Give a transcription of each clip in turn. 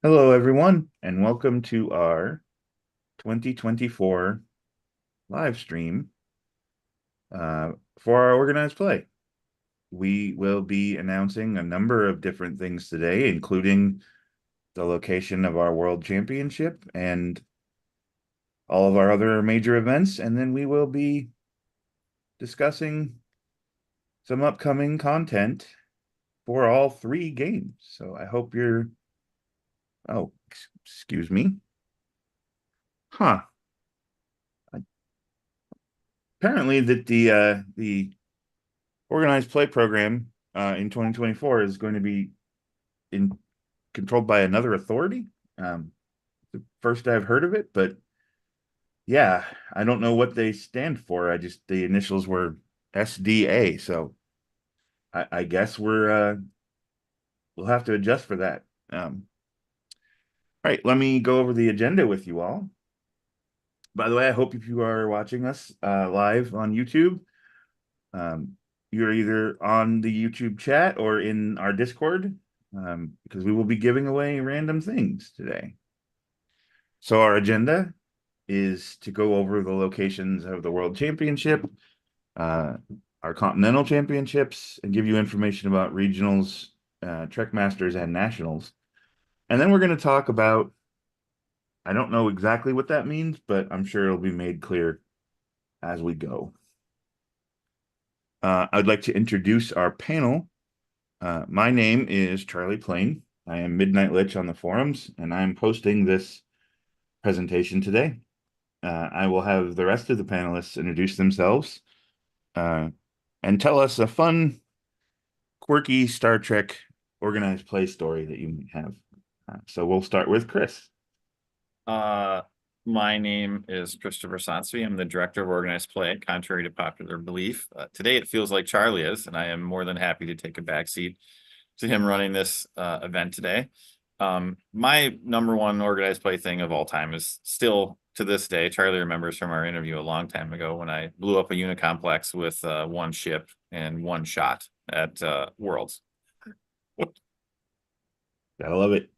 Hello, everyone, and welcome to our 2024 live stream for our organized play. We will be announcing a number of different things today, including the location of our World Championship and all of our other major events, and then we will be discussing some upcoming content for all three games. So I hope you're... Oh, excuse me. Huh. Apparently that the organized play program in 2024 is going to be in controlled by another authority. The first I've heard of it, but yeah, I don't know what they stand for. The initials were SDA, so I guess we'll have to adjust for that. All right, let me go over the agenda with you all. By the way, I hope if you are watching us live on YouTube, you're either on the YouTube chat or in our Discord, because we will be giving away random things today. So our agenda is to go over the locations of the World Championship, our Continental Championships, and give you information about regionals, Trek Masters, and Nationals. And then we're going to talk about, I don't know exactly what that means, but I'm sure it'll be made clear as we go. I'd like to introduce our panel. My name is Charlie Plain. I am Midnight Lich on the forums, and I'm hosting this presentation today. I will have the rest of the panelists introduce themselves and tell us a fun, quirky Star Trek organized play story that you might have. So we'll start with Chris. My name is Christopher Sonsby. I'm the director of organized play, contrary to popular belief. Today it feels like Charlie is, and I am more than happy to take a backseat to him running this event today. My number one organized play thing of all time is still to this day. Charlie remembers from our interview a long time ago when I blew up a unit complex with one ship and one shot at Worlds. Gotta love it.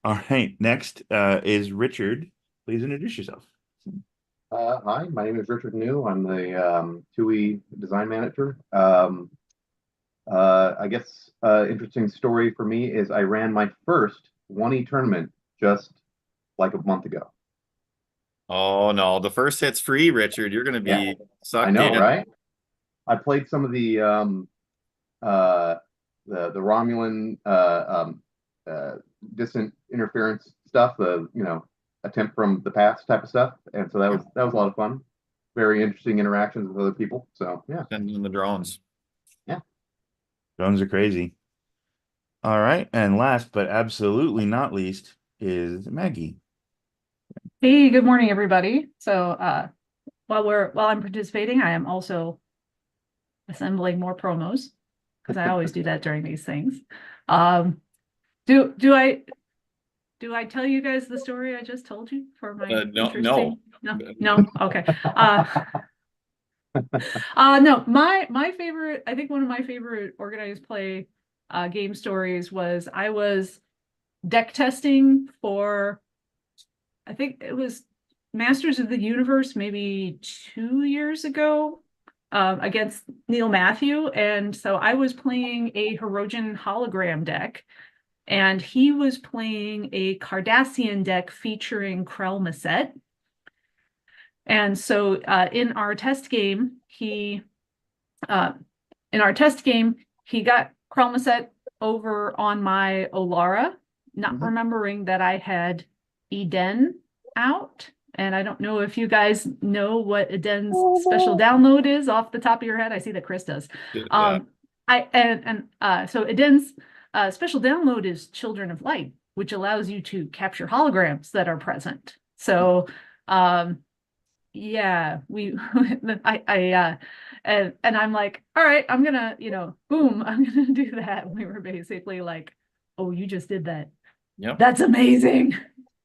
All right, next is Richard. Please introduce yourself. Hi, my name is Richard New. I'm the TUI design manager. I guess interesting story for me is I ran my first 1E tournament just like a month ago. Oh no, the first hit's free, Richard. You're gonna Yeah, be I sucked know, in. right? I played some of uh, the Romulan distant interference stuff, attempt from the past type of stuff, and so that was a lot of fun. Very interesting interactions with other people. So yeah, Sending the drones. yeah. Drones are crazy. All right, and last but absolutely not least is Maggie. Hey, good morning, everybody. So while I'm participating, I am also assembling more promos because I always do that during these things. Do I tell you guys the story I just told you for my interesting? No, okay. No, my favorite, I think one of my favorite organized play game stories was I was deck testing for, I think it was Masters of the Universe maybe 2 years ago against Neil Matthew. And so I was playing a Hirogen hologram deck, and he was playing a Cardassian deck featuring Krell Maset. And so in our test game, he got Krell Maset over on my Olara, not remembering that I had Eden out. And I don't know if you guys know what Eden's special download is off the top of your head. I see that Chris does. Yeah. So Eden's special download is Children of Light, which allows you to capture holograms that are present. So yeah, and I'm like, all right, I'm gonna, boom, I'm gonna do that. We were basically like, oh, you just did that. Yep. That's amazing.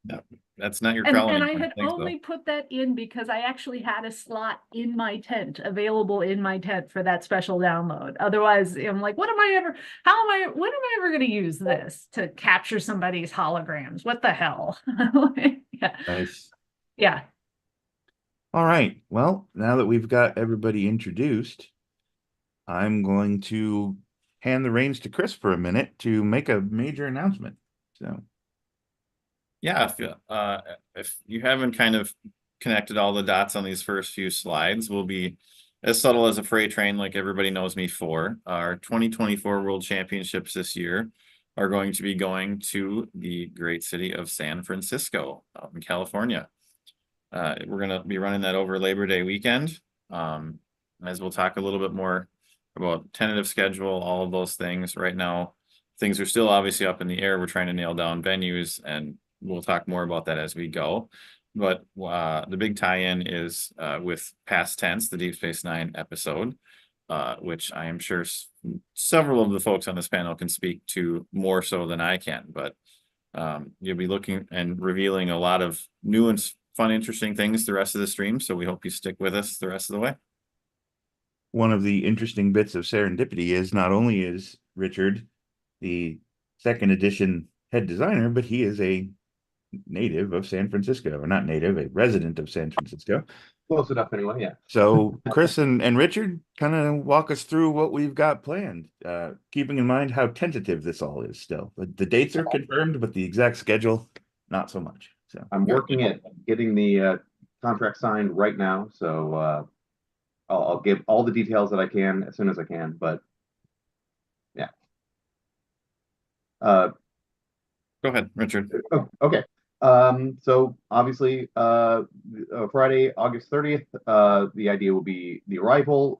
Yep. That's not your And crowd I anymore, had think so. only put that in because I actually had a slot in my tent, available in my tent for that special download. Otherwise, I'm like, when am I ever going to use this to capture somebody's holograms? What the hell? Yeah. Nice. Yeah. All right. Well, now that we've got everybody introduced, I'm going to hand the reins to Chris for a minute to make a major announcement. So, Yeah, if you haven't kind of connected all the dots on these first few slides, we'll be as subtle as a freight train, like everybody knows me for. Our 2024 World Championships this year are going to be going to the great city of San Francisco out in California. We're going to be running that over Labor Day weekend. As we'll talk a little bit more about tentative schedule, all of those things. Right now, things are still obviously up in the air. We're trying to nail down venues, and we'll talk more about that as we go. But the big tie-in is with Past Tense, the Deep Space Nine episode, which I am sure several of the folks on this panel can speak to more so than I can. But you'll be looking and revealing a lot of new and fun, interesting things the rest of the stream. So we hope you stick with us the rest of the way. one of the interesting bits of serendipity is not only is Richard the second edition head designer, but he is a native of San Francisco, or not native, a resident of San Francisco. Close enough anyway, yeah. So Chris and Richard kind of walk us through what we've got planned, keeping in mind how tentative this all is still. The dates are confirmed, but the exact schedule, not so much. So I'm working at getting the contract signed right now, so I'll give all the details that I can as soon as I can, but yeah. Go ahead, Richard. Okay. So obviously, Friday, August 30th, the idea will be the arrival.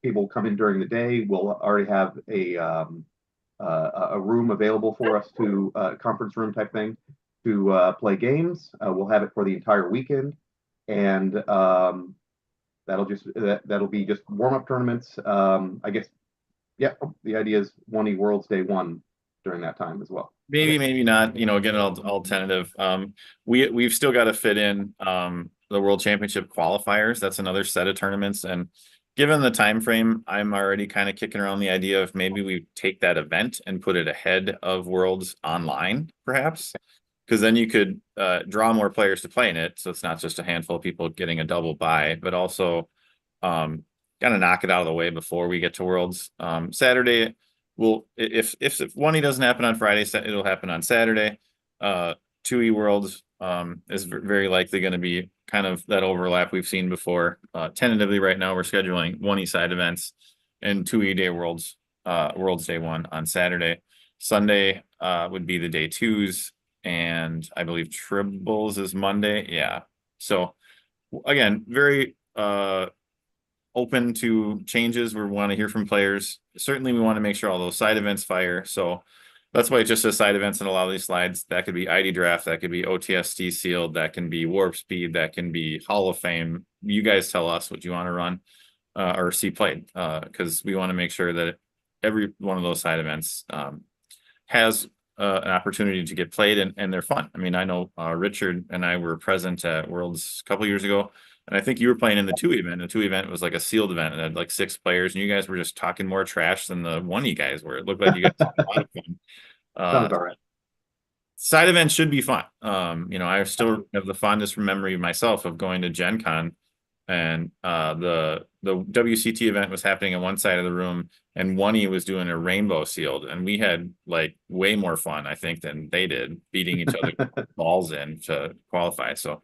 People come in during the day. We'll already have a room available for us to conference room type thing to play games. We'll have it for the entire weekend, and that'll be just warm up tournaments. I guess, yeah. The idea is 1E Worlds Day 1 during that time as well. Maybe not, again, all tentative. We've still got to fit in the World Championship qualifiers. That's another set of tournaments. And given the time frame, I'm already kind of kicking around the idea of maybe we take that event and put it ahead of Worlds online, perhaps. Because then you could draw more players to play in it. So it's not just a handful of people getting a double buy, but also kind of knock it out of the way before we get to Worlds. Saturday, well, if 1E doesn't happen on Friday, it'll happen on Saturday. 2E Worlds is very likely going to be kind of that overlap we've seen before. Tentatively right now, we're scheduling 1E side events and 2E Day Worlds, Worlds Day 1 on Saturday. Sunday would be the day 2s, and I believe Tribbles is Monday. Yeah. So again, very open to changes. We want to hear from players. Certainly, we want to make sure all those side events fire. So that's why it just says side events in a lot of these slides. That could be ID draft, that could be OTST sealed, that can be warp speed, that can be Hall of Fame. You guys tell us what you want to run or see played, because we want to make sure that every one of those side events has an opportunity to get played, and they're fun. I mean, I know Richard and I were present at Worlds a couple years ago. And I think you were playing in the 2 event. The 2 event was like a sealed event and had like 6 players, and you guys were just talking more trash than the 1E guys were. It looked like you guys had a lot of fun. Sounds about right. Side events should be fun. I still have the fondest memory myself of going to Gen Con, and the WCT event was happening on one side of the room, and 1E was doing a rainbow sealed, and we had like way more fun, I think, than they did, beating each other balls in to qualify. So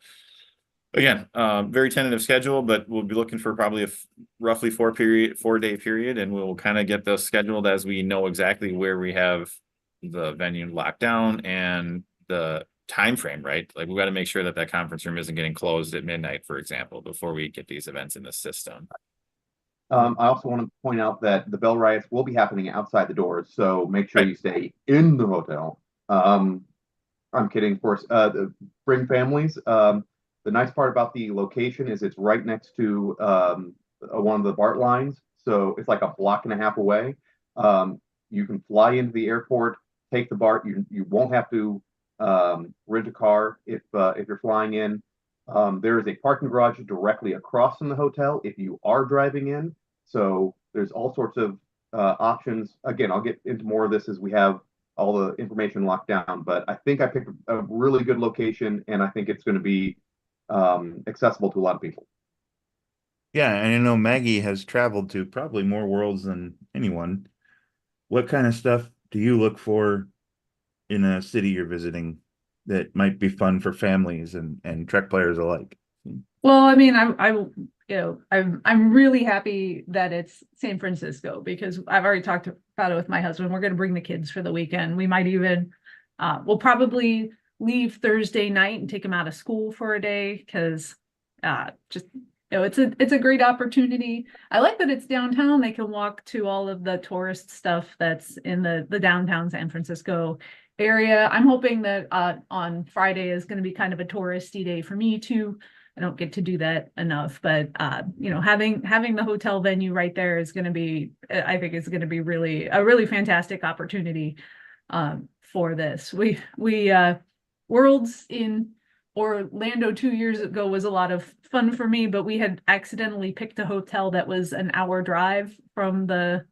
again, very tentative schedule, but we'll be looking for probably a roughly 4-day period, and we'll kind of get those scheduled as we know exactly where we have the venue locked down and the time frame, right? Like we've got to make sure that that conference room isn't getting closed at midnight, for example, before we get these events in the system. I also want to point out that the Bell Riots will be happening outside the doors, so make sure you stay in the hotel. I'm kidding, of course. Bring families. The nice part about the location is it's right next to one of the BART lines, so it's like a block and a half away. You can fly into the airport, take the BART. You won't have to rent a car if you're flying in. There is a parking garage directly across from the hotel if you are driving in. So there's all sorts of options. Again, I'll get into more of this as we have all the information locked down. But I think I picked a really good location, and I think it's going to be accessible to a lot of people. Yeah, and I know Maggie has traveled to probably more worlds than anyone. What kind of stuff do you look for in a city you're visiting that might be fun for families and Trek players alike? Well, I mean, I'm really happy that it's San Francisco because I've already talked about it with my husband. We're going to bring the kids for the weekend. We might even, we'll probably leave Thursday night and take them out of school for a day because, just it's a great opportunity. I like that it's downtown. They can walk to all of the tourist stuff that's in the downtown San Francisco area. I'm hoping that on Friday is going to be kind of a touristy day for me too. I don't get to do that enough, but having the hotel venue right there is going to be, I think it's going to be a really fantastic opportunity for this. We Worlds in Orlando 2 years ago was a lot of fun for me, but we had accidentally picked a hotel that was an hour drive from a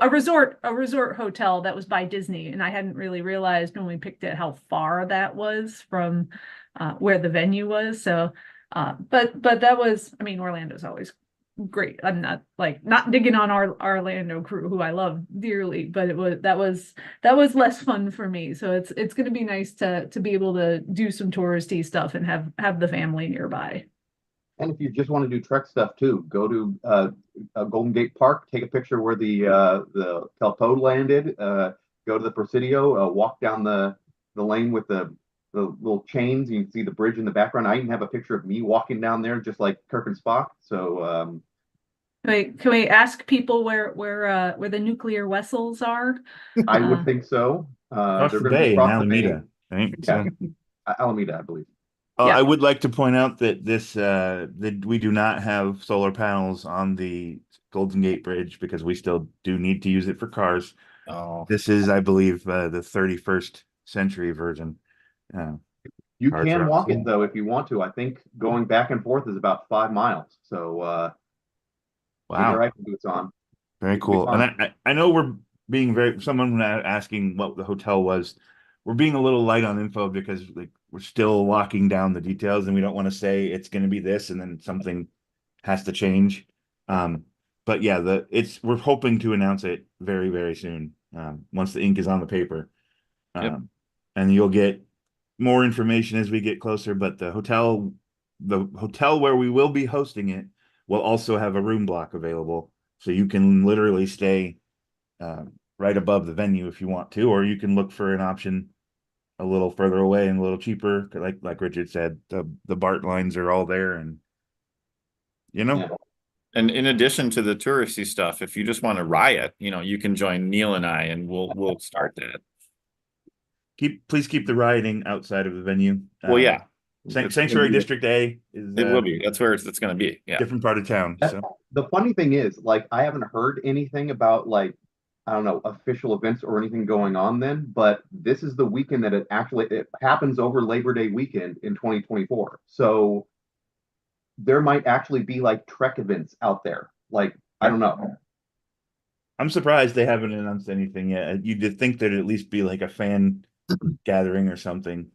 resort hotel that was by Disney, and I hadn't really realized when we picked it how far that was from where the venue was. So, but that was, I mean, Orlando's always great. I'm not digging on our Orlando crew, who I love dearly, but that was less fun for me. So it's going to be nice to be able to do some touristy stuff and have the family nearby. And if you just want to do Trek stuff too, go to Golden Gate Park, take a picture where the Telpode landed, go to the Presidio, walk down the lane with the little chains. You can see the bridge in the background. I even have a picture of me walking down there, just like Kirk and Spock. So Can we ask people where the nuclear vessels are? I would think so. Across They're the going to be bay in across the bay. Alameda, I think. Yeah, So. Alameda, I believe. Yeah. I would like to point out that that we do not have solar panels on the Golden Gate Bridge because we still do need to use it for cars. Oh, This is, I believe, the 31st century version. You Car can trucks. walk it though if you want to. I think going back and forth is about 5 miles. So keep your Wow, hiking boots on. very It can be cool. fun. And I know we're being someone asking what the hotel was. We're being a little light on info because like we're still locking down the details and we don't want to say it's going to be this and then something has to change. But yeah, we're hoping to announce it very, very soon. Once the ink is on the paper. Yep. And you'll get more information as we get closer, but the hotel where we will be hosting it will also have a room block available. So you can literally stay right above the venue if you want to, or you can look for an option a little further away and a little cheaper. Like Richard said, the BART lines are all there, and Yeah. and in addition to the touristy stuff, if you just want to riot, you can join Neil and I, and we'll start that. please keep the rioting outside of the venue. Well, yeah, Sanctuary District A is it will be. That's where it's going to be. Yeah. different part of town. So The funny thing is, like, I haven't heard anything about like, I don't know, official events or anything going on then, but this is the weekend that it happens over Labor Day weekend in 2024. So there might actually be like Trek events out there. Like, I don't know. I'm surprised they haven't announced anything yet. You'd think there'd at least be like a fan gathering or something.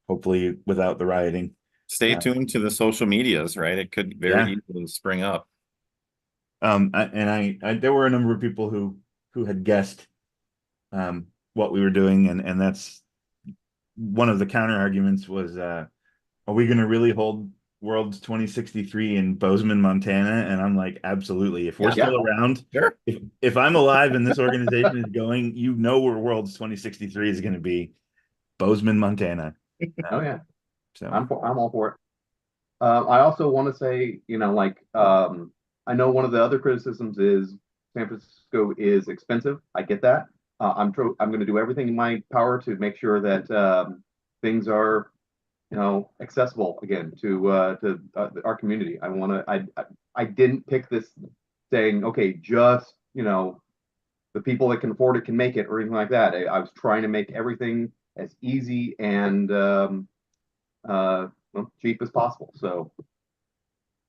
Hopefully without the rioting. Stay tuned to the social medias, right? It could very easily spring up. There were a number of people who had guessed what we were doing, and that's one of the counter arguments was, are we going to really hold Worlds 2063 in Bozeman, Montana? And I'm like, absolutely. If we're still around, Sure. If I'm alive and this organization is going, where Worlds 2063 is going to be, Bozeman, Montana. Oh yeah. So I'm all for it. I also want to say, I know one of the other criticisms is San Francisco is expensive. I get that. I'm going to do everything in my power to make sure that things are, accessible again to our community. I didn't pick this saying, okay, just the people that can afford it can make it or anything like that. I was trying to make everything as easy and well, cheap as possible. So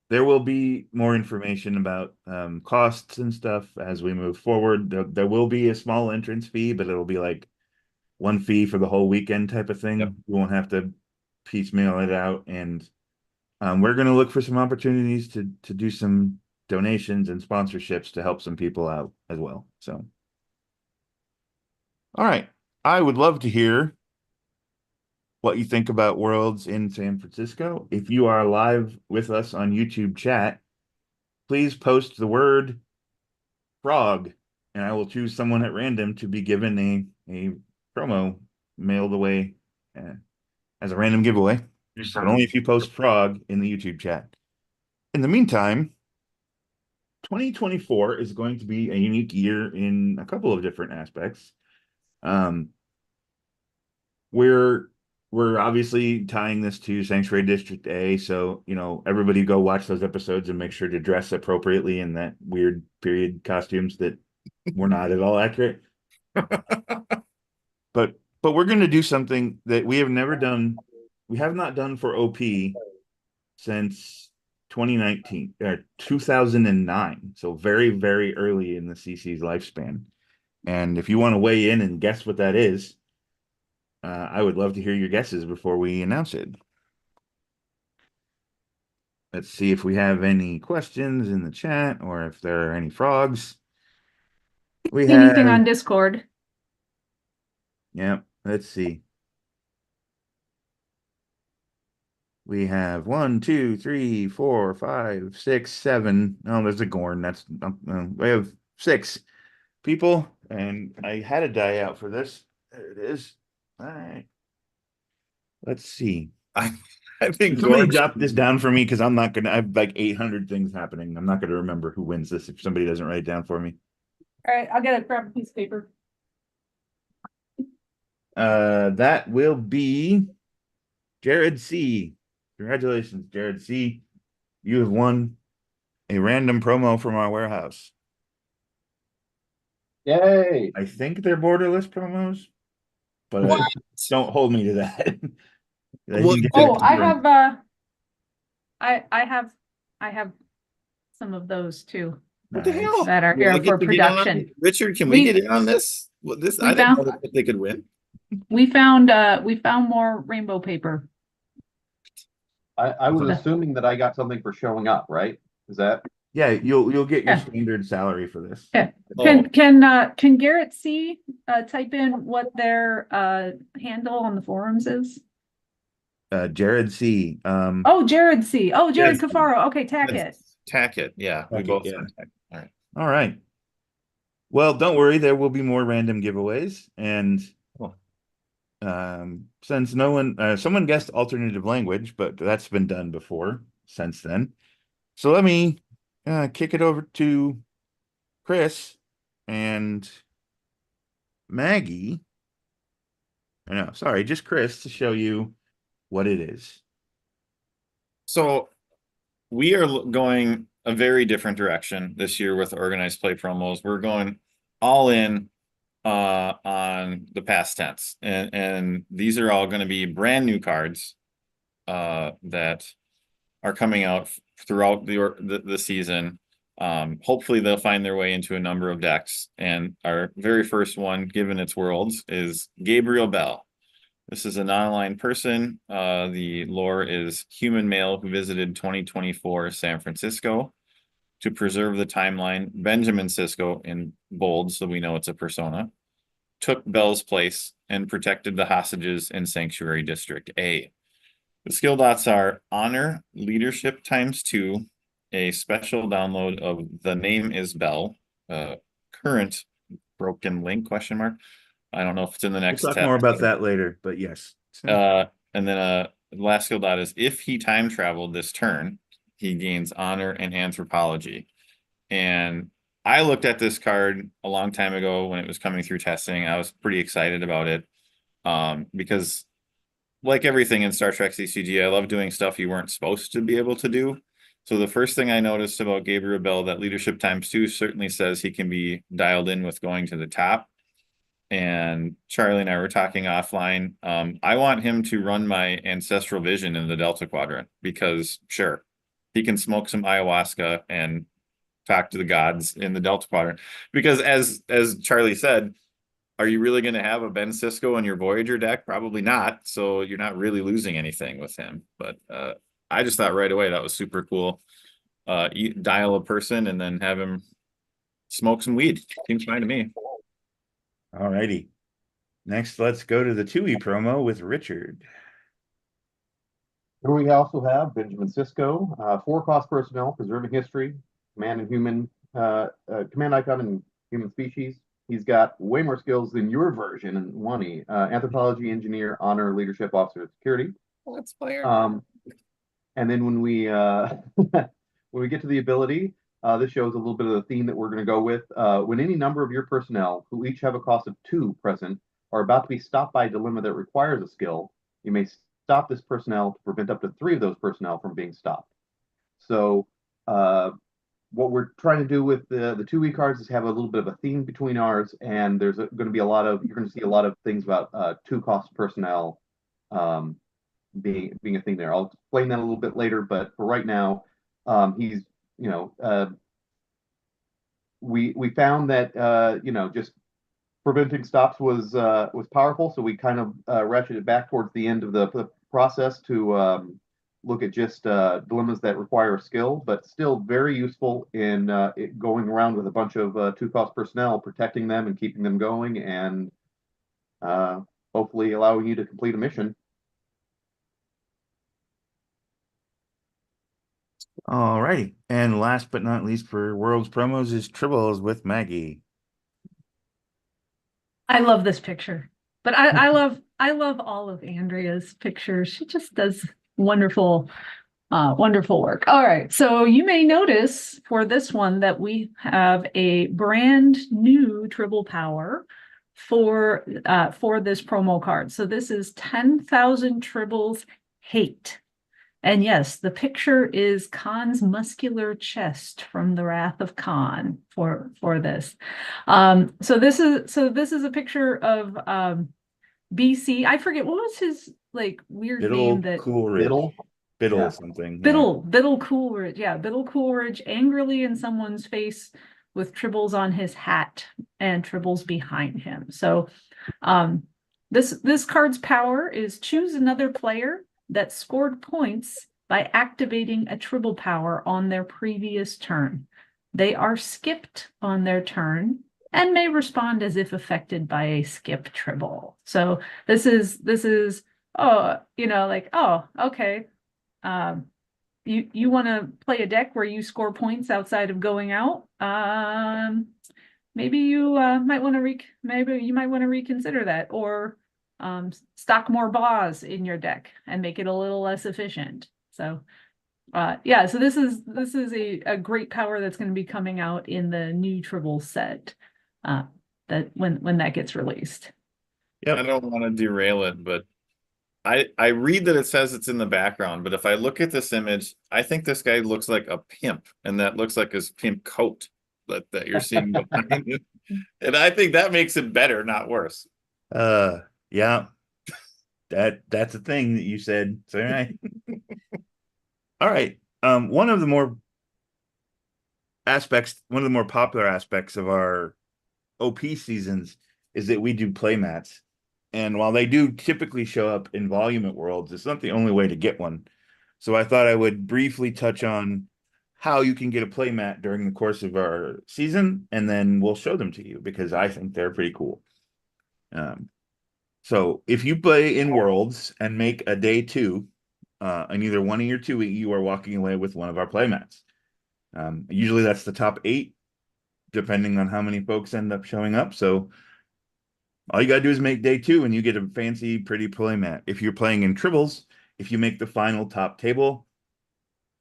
There will be more information about costs and stuff as we move forward. There will be a small entrance fee, but it'll be like one fee for the whole weekend type of thing. Yep. You won't have to piecemeal it out. And we're going to look for some opportunities to do some donations and sponsorships to help some people out as well. So, all right. I would love to hear what you think about Worlds in San Francisco. If you are live with us on YouTube chat, please post the word frog, and I will choose someone at random to be given a promo mailed away as a random giveaway. But only if you post frog in the YouTube chat. In the meantime, 2024 is going to be a unique year in a couple of different aspects. We're obviously tying this to Sanctuary District A, so everybody go watch those episodes and make sure to dress appropriately in that weird period costumes that were not at all accurate. But we're going to do something that we have never done. We have not done for OP since 2019 or 2009. So very, very early in the CC's lifespan. And if you want to weigh in and guess what that is, I would love to hear your guesses before we announce it. Let's see if we have any questions in the chat or if there are any frogs. We Anything have, on Discord? yeah, let's see. We have 1, 2, 3, 4, 5, 6, 7. Oh, there's a Gorn. We have 6 people, and I had a die out for this. There it is. All right. Let's see. I think Somebody Gordon- jot this down for me because I'm not gonna. I have like 800 things happening. I'm not gonna remember who wins this if somebody doesn't write it down for me. All right, I'll grab a piece of paper. That will be Jared C. Congratulations, Jared C. You have won a random promo from our warehouse. yay! I think they're borderless promos, but What? don't hold me to that. I What- didn't get Oh, that I confirmed. have I have some of those too What the Nice. hell? that are Will I here get for to get in on- production. Richard, can we We- get in on this? Well, this we I didn't know found- that they could win. We found more rainbow paper. I was Okay. assuming that I got something for showing up, right? Is that Yeah, you'll get your Yeah. standard salary for this. Yeah. Oh, Can Garrett C type in what their handle on the forums is? Jared C. Oh, Jared C. Oh, Jared Jared C. Cafaro. Okay, tack it. that's- Tack it. Yeah, we Tack it, both yeah. said tack. All right. All right. Well, don't worry, there will be more random giveaways. And Cool. since no one someone guessed alternative language, but that's been done before since then. So let me kick it over to Chris and Maggie. No, sorry, just Chris to show you what it is. So we are going a very different direction this year with organized play promos. We're going all in on the past tense, and these are all going to be brand new cards that are coming out throughout the season. Hopefully they'll find their way into a number of decks, and our very first one, given its worlds, is Gabriel Bell. This is a non-aligned person. The lore is human male who visited 2024 San Francisco to preserve the timeline. Benjamin Sisko in bold, so we know it's a persona, took Bell's place and protected the hostages in Sanctuary District A. The skill dots are Honor, Leadership ×2, a special download of The Name is Bell, current broken link question mark. I don't know if it's in the next We'll talk tab. more about that later, but yes. And then last skill dot is if he time traveled this turn, he gains honor and anthropology. And I looked at this card a long time ago when it was coming through testing. I was pretty excited about it because like everything in Star Trek CCG, I love doing stuff you weren't supposed to be able to do. So the first thing I noticed about Gabriel Bell, that leadership ×2 certainly says he can be dialed in with going to the top. and Charlie and I were talking offline. I want him to run my ancestral vision in the Delta Quadrant because sure, he can smoke some ayahuasca and talk to the gods in the Delta Quadrant. Because as Charlie said, are you really going to have a Ben Cisco in your Voyager deck? Probably not. So you're not really losing anything with him. But I just thought right away that was super cool. Dial a person and then have him smoke some weed. Seems fine to me. All righty. Next, let's go to the 2E promo with Richard. Here we also have Benjamin Sisko, 4-cost personnel, preserving history, command and human, command icon and human species. He's got way more skills than your version in 1E. Anthropology, engineer, honor, leadership, officer, security. Let's play. And then when we when we get to the ability, this shows a little bit of the theme that we're going to go with. When any number of your personnel, who each have a cost of 2 present, are about to be stopped by a dilemma that requires a skill, you may stop this personnel to prevent up to 3 of those personnel from being stopped. So what we're trying to do with the 2E cards is have a little bit of a theme between ours, and there's going to be you're going to see a lot of things about 2-cost personnel being a thing there. I'll explain that a little bit later, but for right now, he's we found that just preventing stops was powerful, so we kind of ratcheted back towards the end of the process to look at just dilemmas that require skill, but still very useful in going around with a bunch of 2-cost personnel, protecting them and keeping them going, and hopefully allowing you to complete a mission. All righty. And last but not least for Worlds promos is Tribbles with Maggie. I love this picture, but I love all of Andrea's pictures. She just does wonderful work. All right, so you may notice for this one that we have a brand new Tribble power for this promo card. So this is 10,000 Tribbles Hate. And yes, the picture is Khan's muscular chest from the Wrath of Khan for this. So this is a picture of BC. I forget what was his like weird name that Coolridge. Biddle Yeah. something. Biddle Coolridge. Yeah, Biddle Coolridge angrily in someone's face with Tribbles on his hat and Tribbles behind him. So this card's power is choose another player that scored points by activating a Tribble power on their previous turn. They are skipped on their turn and may respond as if affected by a skip Tribble. So this is okay. You want to play a deck where you score points outside of going out. Maybe you might want to reconsider that, or stock more Baws in your deck and make it a little less efficient. So so this is a great power that's going to be coming out in the new Tribble set that when that gets released. Yep. I don't want to derail it, but I read that it says it's in the background, but if I look at this image, I think this guy looks like a pimp, and that looks like his pimp coat that you're seeing behind you. And I think that makes it better, not worse. Yeah. That's a thing that you said. So, right. All right. One of the more popular aspects of our OP seasons is that we do playmats. And while they do typically show up in volume at Worlds, it's not the only way to get one. So I thought I would briefly touch on how you can get a playmat during the course of our season, and then we'll show them to you because I think they're pretty cool. So if you play in Worlds and make a day 2, in either 1E or 2E, you are walking away with one of our playmats. Usually that's the top 8, depending on how many folks end up showing up. So all you got to do is make day 2 and you get a fancy, pretty playmat. If you're playing in Tribbles, if you make the final top table,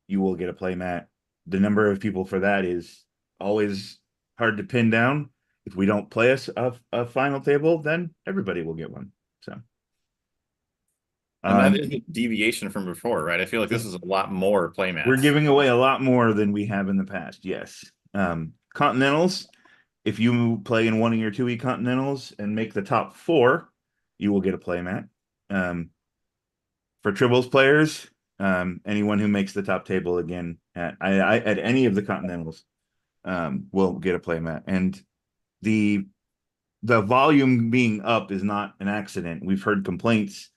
you will get a playmat. The number of people for that is always hard to pin down. If we don't play a final table, then everybody will get one. So, and that is a deviation from before, right? I feel like this is a lot more playmats. We're giving away a lot more than we have in the past. Yes. Continentals, If you play in one of your 2E Continentals and make the top 4, you will get a playmat. For Tribbles players, anyone who makes the top table again at any of the Continentals will get a playmat. And the volume being up is not an accident. We've heard complaints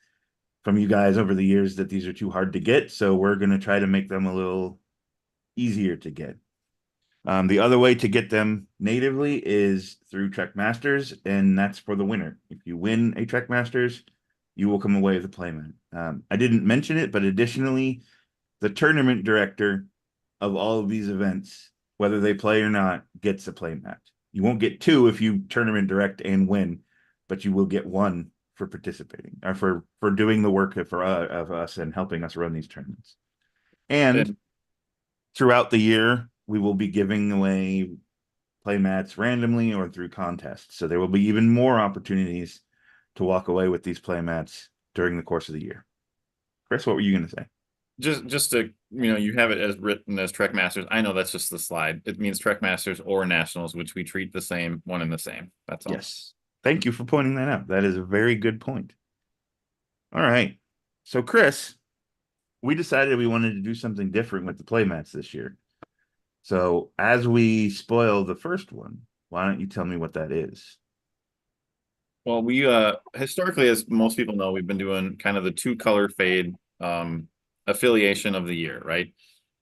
from you guys over the years that these are too hard to get, so we're going to try to make them a little easier to get. The other way to get them natively is through Trek Masters, and that's for the winner. If you win a Trek Masters, you will come away with a playmat. I didn't mention it, but additionally, the tournament director of all of these events, whether they play or not, gets a playmat. You won't get 2 if you tournament direct and win, but you will get 1 for participating or for doing the work of us and helping us run these tournaments. And throughout the year, we will be giving away playmats randomly or through contests. So there will be even more opportunities to walk away with these playmats during the course of the year. Chris, what were you going to say? Just to, you have it as written as Trek Masters. I know that's just the slide. It means Trek Masters or Nationals, which we treat the same, one and the same. That's all. Yes. Thank you for pointing that out. That is a very good point. All right. So, Chris, we decided we wanted to do something different with the playmats this year. So, as we spoil the first one, why don't you tell me what that is? Well, we historically, as most people know, we've been doing kind of the 2-color fade affiliation of the year, right?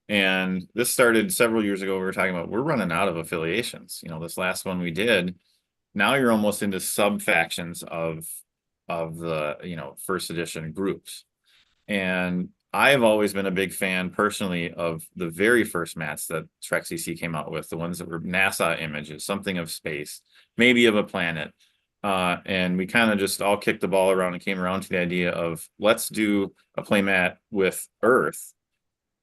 And this started several years ago. We were talking about we're running out of affiliations. This last one we did, now you're almost into sub factions of the first edition groups. And I have always been a big fan personally of the very first mats that Trek CC came out with, the ones that were NASA images, something of space, maybe of a planet. And we kind of just all kicked the ball around and came around to the idea of let's do a playmat with Earth,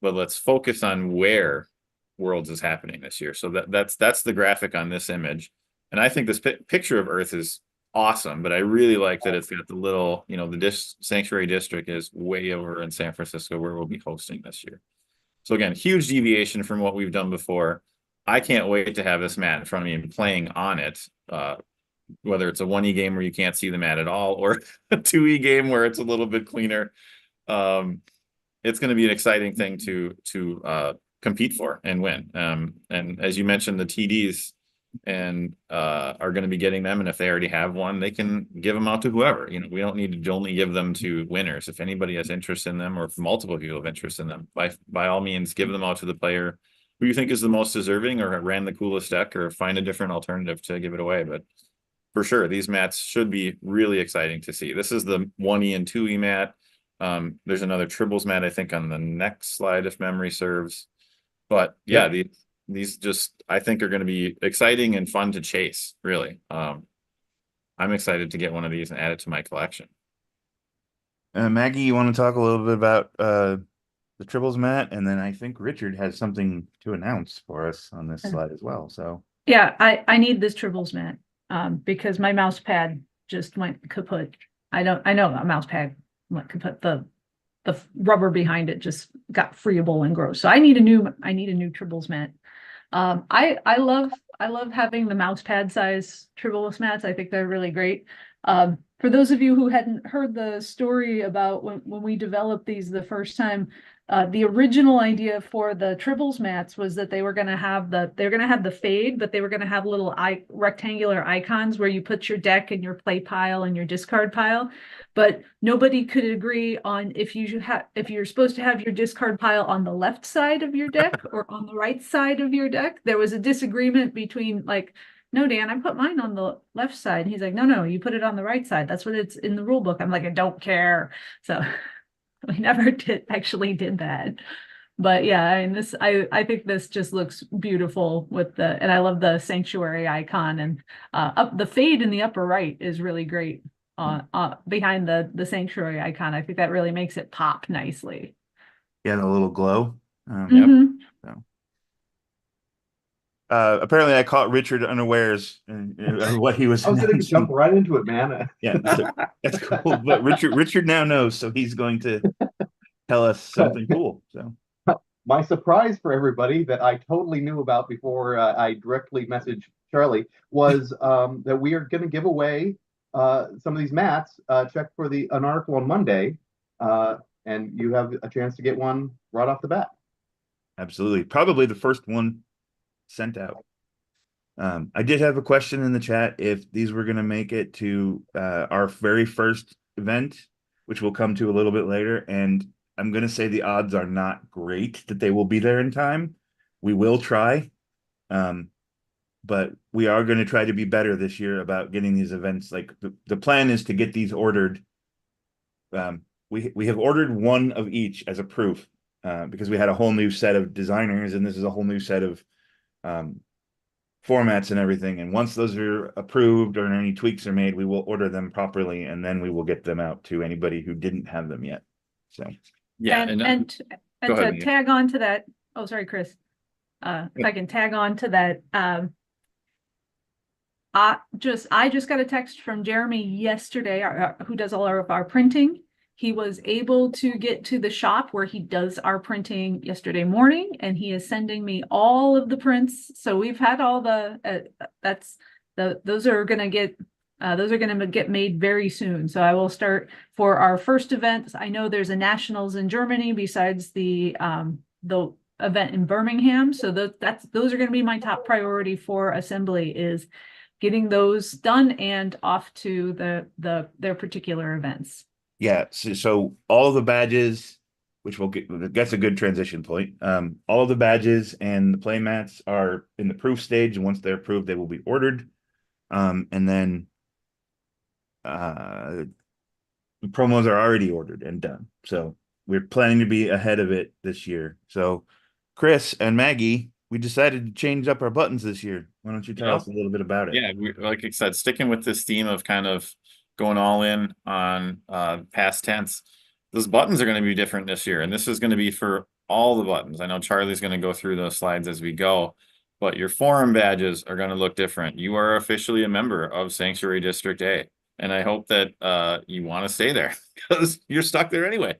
but let's focus on where Worlds is happening this year. So that's the graphic on this image. And I think this picture of Earth is awesome, but I really like that it's got the little, the Sanctuary District is way over in San Francisco where we'll be hosting this year. So again, huge deviation from what we've done before. I can't wait to have this mat in front of me and playing on it, whether it's a 1E game where you can't see the mat at all or a 2E game where it's a little bit cleaner. It's going to be an exciting thing to compete for and win. And as you mentioned, the TDs and are going to be getting them, and if they already have one, they can give them out to whoever. We don't need to only give them to winners. If anybody has interest in them, or if multiple people have interest in them, by all means give them out to the player who you think is the most deserving or ran the coolest deck, or find a different alternative to give it away. But for sure, these mats should be really exciting to see. This is the 1E and 2E mat. There's another Tribbles mat, I think, on the next slide, if memory serves. But yeah, these just, I think, are going to be exciting and fun to chase, really. I'm excited to get one of these and add it to my collection. Maggie, you want to talk a little bit about the Tribbles mat? And then I think Richard has something to announce for us on this slide as well. So yeah, I need this Tribbles mat because my mouse pad just went kaput. I know a mouse pad went kaput. The rubber behind it just got friable and gross. So I need a new Tribbles mat. I love having the mouse pad size Tribbles mats. I think they're really great. For those of you who hadn't heard the story about when we developed these the first time, the original idea for the Tribbles mats was that they were going to have the fade, but they were going to have little rectangular icons where you put your deck and your play pile and your discard pile. But nobody could agree on if you're supposed to have your discard pile on the left side of your deck or on the right side of your deck. There was a disagreement between no, Dan, I put mine on the left side. And he's like, no, you put it on the right side. That's what it's in the rule book. I'm like, I don't care. So we never actually did that. But yeah, I think this just looks beautiful and I love the sanctuary icon, and up the fade in the upper right is really great behind the sanctuary icon. I think that really makes it pop nicely. Yeah, the little glow. Mm-hmm. So. Apparently I caught Richard unawares of what he was. I was going to jump right into it, man. Yeah, so that's cool. But Richard now knows, so he's going to tell us something cool. So my surprise for everybody that I totally knew about before I directly messaged Charlie, was that we are going to give away some of these mats. Check for an article on Monday, and you have a chance to get one right off the bat. Absolutely. Probably the first one sent out. I did have a question in the chat if these were going to make it to our very first event, which we'll come to a little bit later. And I'm going to say the odds are not great that they will be there in time. We will try. But we are going to try to be better this year about getting these events. Like the plan is to get these ordered. We have ordered one of each as a proof because we had a whole new set of designers, and this is a whole new set of formats and everything. And once those are approved or any tweaks are made, we will order them properly, and then we will get them out to anybody who didn't have them yet. So Yeah, and go ahead, to Megan. tag on to that. Oh, sorry, Chris. If I can tag on to that, I just got a text from Jeremy yesterday, who does all of our printing. He was able to get to the shop where he does our printing yesterday morning, and he is sending me all of the prints. So we've had all those are going to get made very soon. So I will start for our first event. I know there's a nationals in Germany besides the event in Birmingham. So those are going to be my top priority for assembly, is getting those done and off to their particular events. yeah, so all of the badges, which that's a good transition point. All of the badges and the play mats are in the proof stage, and once they're approved, they will be ordered. And then the promos are already ordered and done. So we're planning to be ahead of it this year. So Chris and Maggie, we decided to change up our buttons this year. Why don't you tell us a little bit about it? Yeah, like I said, sticking with this theme of kind of going all in on past tense, those buttons are going to be different this year. And this is going to be for all the buttons. I know Charlie's going to go through those slides as we go, but your forum badges are going to look different. You are officially a member of Sanctuary District A. And I hope that you want to stay there because you're stuck there anyway.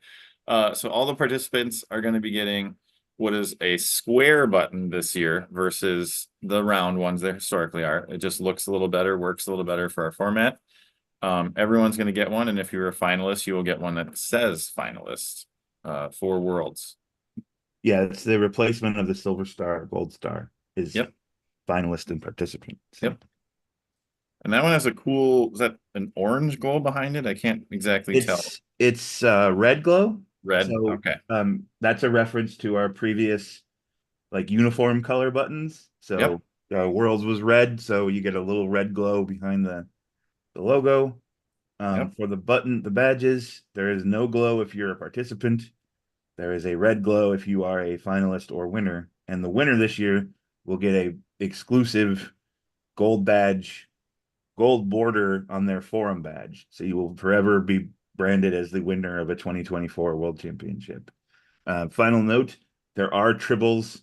So all the participants are going to be getting what is a square button this year versus the round ones that historically are. It just looks a little better, works a little better for our format. Everyone's going to get one, and if you're a finalist, you will get one that says finalist for Worlds. Yeah, it's the replacement of the Silver Star, Gold Star is finalist and participant. So. Yep. And that one has a cool, is that an orange glow behind it? I can't exactly tell. It's red glow. Red, So, okay. That's a reference to our previous like uniform color buttons. So Worlds was red, so you get a little red glow behind the logo. For the badges, there is no glow if you're a participant. There is a red glow if you are a finalist or winner. And the winner this year will get a exclusive gold badge, gold border on their forum badge. So you will forever be branded as the winner of a 2024 World Championship. Final note, there are Tribbles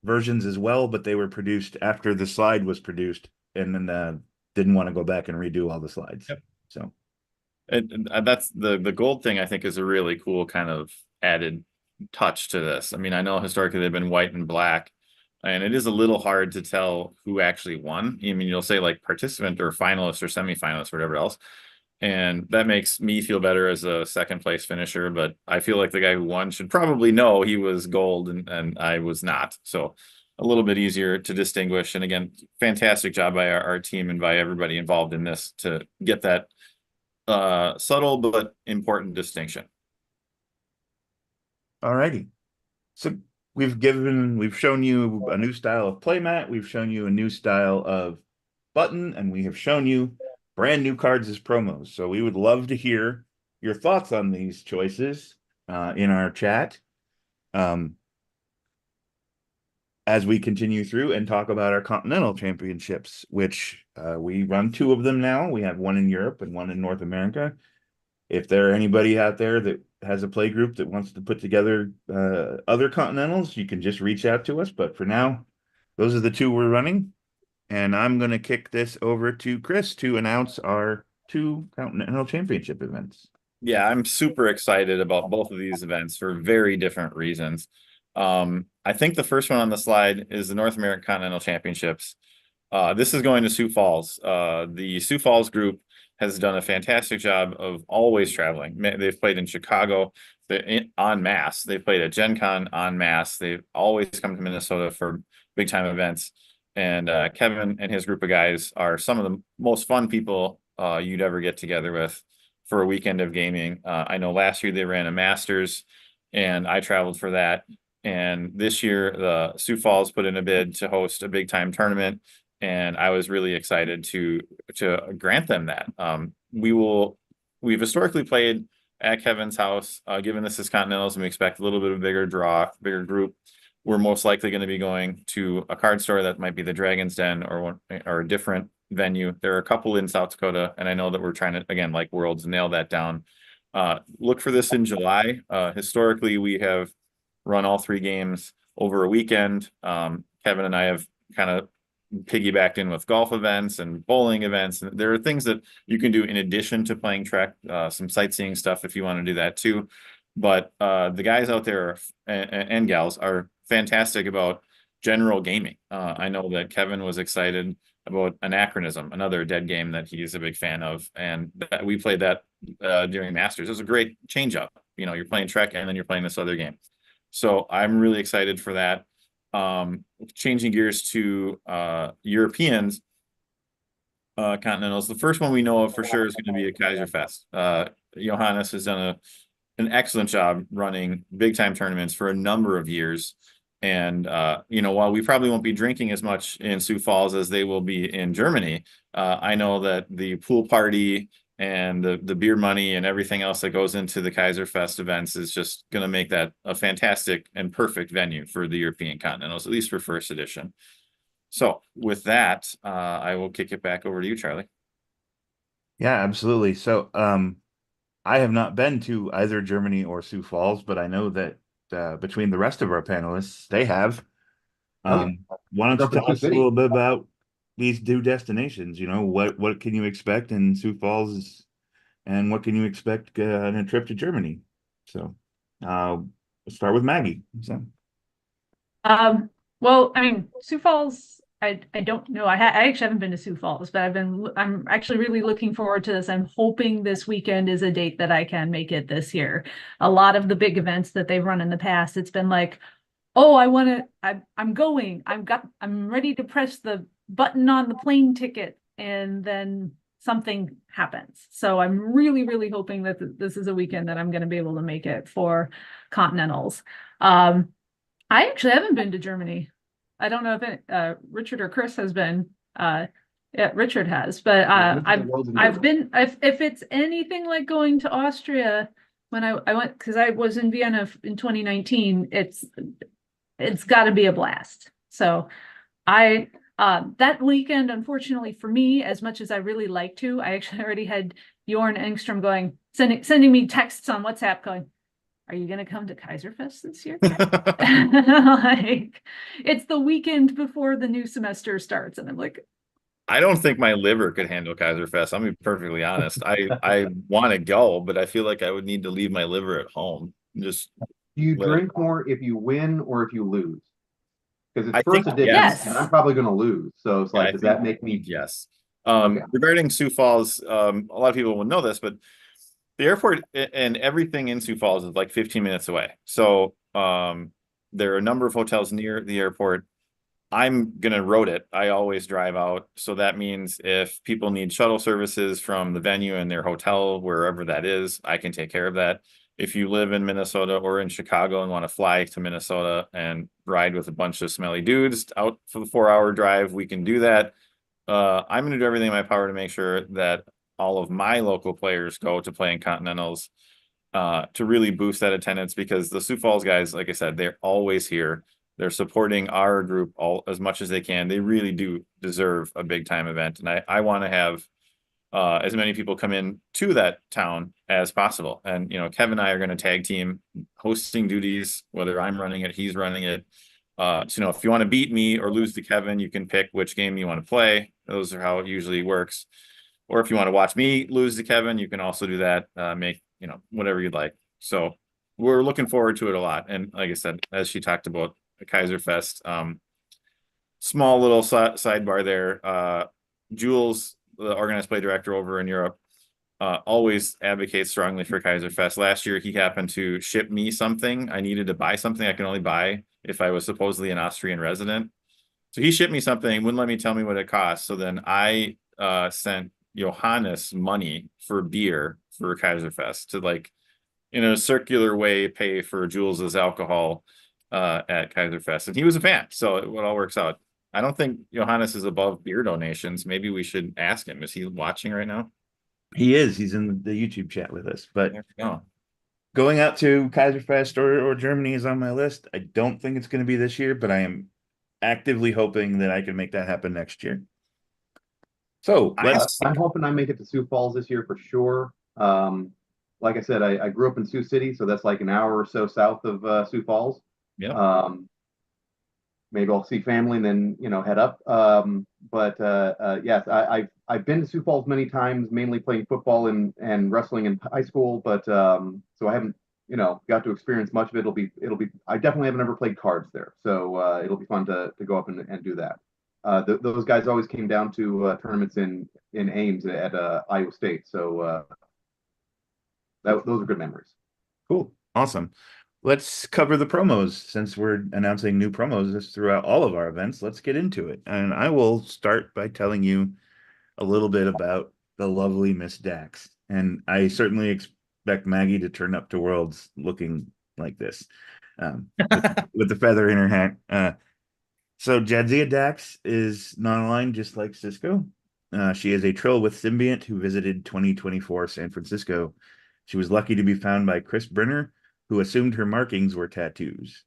versions as well, but they were produced after the slide was produced, and then didn't want to go back and redo all the slides. So and that's the gold thing, I think, is a really cool kind of added touch to this. I mean, I know historically they've been white and black, and it is a little hard to tell who actually won. I mean, you'll say like participant or finalist or semifinalist or whatever else. And that makes me feel better as a second place finisher, but I feel like the guy who won should probably know he was gold and I was not. So a little bit easier to distinguish. And again, fantastic job by our team and by everybody involved in this to get that subtle but important distinction. All righty. So we've shown you a new style of playmat, we've shown you a new style of button, and we have shown you brand new cards as promos. So we would love to hear your thoughts on these choices in our chat as we continue through and talk about our Continental Championships, which we run 2 of them now. We have one in Europe and one in North America. If there are anybody out there that has a play group that wants to put together other Continentals, you can just reach out to us. But for now, those are the 2 we're running. And I'm going to kick this over to Chris to announce our 2 Continental Championship events. Yeah, I'm super excited about both of these events for very different reasons. I think the first one on the slide is the North American Continental Championships. This is going to Sioux Falls. The Sioux Falls group has done a fantastic job of always traveling. They've played in Chicago en masse. They've played at Gen Con en masse. They've always come to Minnesota for big time events. And Kevin and his group of guys are some of the most fun people you'd ever get together with for a weekend of gaming. I know last year they ran a Masters, and I traveled for that. And this year, the Sioux Falls put in a bid to host a big time tournament, and I was really excited to grant them that. We've historically played at Kevin's house. Given this is Continentals and we expect a little bit of a bigger draw, bigger group, we're most likely going to be going to a card store that might be the Dragon's Den or a different venue. There are a couple in South Dakota, and I know that we're trying to, again, like Worlds, nail that down. Look for this in July. Historically, we have run all 3 games over a weekend. Kevin and I have kind of piggybacked in with golf events and bowling events. And there are things that you can do in addition to playing Trek, some sightseeing stuff if you want to do that too. But the guys out there and gals are fantastic about general gaming. I know that Kevin was excited about Anachronism, another dead game that he's a big fan of, and we played that during Masters. It was a great change up. You know, you're playing Trek and then you're playing this other game. So I'm really excited for that. Changing gears to Europeans, Continentals. The first one we know of for sure is going to be a Kaiser Fest. Johannes has done an excellent job running big time tournaments for a number of years. And, you know, while we probably won't be drinking as much in Sioux Falls as they will be in Germany, I know that the pool party and the beer money and everything else that goes into the Kaiser Fest events is just going to make that a fantastic and perfect venue for the European Continentals, at least for first edition. So with that, I will kick it back over to you, Charlie. Yeah, absolutely. So, I have not been to either Germany or Sioux Falls, but I know that between the rest of our panelists, they have. Why don't you tell us a little bit about these 2 destinations? You know, what can you expect in Sioux Falls, and what can you expect on a trip to Germany? So, let's start with Maggie. So, Well, I mean, Sioux Falls, I don't know. I actually haven't been to Sioux Falls, but I'm actually really looking forward to this. I'm hoping this weekend is a date that I can make it this year. A lot of the big events that they've run in the past, it's been like, oh, I'm going. I'm ready to press the button on the plane ticket, and then something happens. So I'm really, really hoping that this is a weekend that I'm going to be able to make it for Continentals. I actually haven't been to Germany. I don't know if Richard or Chris has been. Yeah, Richard has, but I've been. If it's anything like going to Austria, when I went, because I was in Vienna in 2019, it's got to be a blast. So that weekend, unfortunately for me, as much as I really like to, I actually already had Jorn Engstrom sending me texts on WhatsApp going, are you going to come to Kaiserfest this year? Like, it's the weekend before the new semester starts. And I'm like, I don't think my liver could handle Kaiser Fest. I'm being perfectly honest. I want to go, but I feel like I would need to leave my liver at home. Just Do you drink more if you win or if you lose? Because it's I first think edition, yes. and I'm probably going to lose. So it's like, does that make me? Yes. Okay. Regarding Sioux Falls, a lot of people will know this, but the airport and everything in Sioux Falls is like 15 minutes away. So there are a number of hotels near the airport. I'm gonna road it. I always drive out. So that means if people need shuttle services from the venue and their hotel, wherever that is, I can take care of that. If you live in Minnesota or in Chicago and want to fly to Minnesota and ride with a bunch of smelly dudes out for the 4-hour drive, we can do that. I'm gonna do everything in my power to make sure that all of my local players go to play in Continentals to really boost that attendance, because the Sioux Falls guys, like I said, they're always here. They're supporting our group as much as they can. They really do deserve a big time event. And I want to have as many people come in to that town as possible. And, you know, Kevin and I are going to tag team hosting duties, whether I'm running it, he's running it. So, you know, if you want to beat me or lose to Kevin, you can pick which game you want to play. Those are how it usually works. Or if you want to watch me lose to Kevin, you can also do that. Make, you know, whatever you'd like. So we're looking forward to it a lot. And like I said, as she talked about the Kaiser Fest, small little sidebar there. Jules, the organized play director over in Europe, always advocates strongly for Kaiser Fest. Last year, he happened to ship me something. I needed to buy something I can only buy if I was supposedly an Austrian resident. So he shipped me something, wouldn't let me tell me what it cost. So then I sent Johannes money for beer for Kaiser Fest to, like, in a circular way, pay for Jules's alcohol at Kaiser Fest. And he was a fan, so it all works out. I don't think Johannes is above beer donations. Maybe we should ask him. Is he watching right now? He is. He's in the YouTube chat with us. But There we go. going out to Kaiserfest or Germany is on my list. I don't think it's going to be this year, but I am actively hoping that I can make that happen next year. So I'm hoping I make it to Sioux Falls this year for sure. Like I said, I grew up in Sioux City, so that's like an hour or so south of Sioux Falls. Yeah. Maybe I'll see family and then head up. Yes, I've been to Sioux Falls many times, mainly playing football and wrestling in high school, but so I haven't got to experience much of it. It'll be I definitely haven't ever played cards there, so it'll be fun to go up and do that. Those guys always came down to tournaments in Ames at Iowa State, so those are good memories. cool. Awesome. Let's cover the promos since we're announcing new promos throughout all of our events. Let's get into it. And I will start by telling you a little bit about the lovely Miss Dax. And I certainly expect Maggie to turn up to Worlds looking like this, with the feather in her hat. So Jadzia Dax is non-aligned just like Cisco. She is a Trill with Symbiont who visited 2024 San Francisco. She was lucky to be found by Chris Brenner, who assumed her markings were tattoos.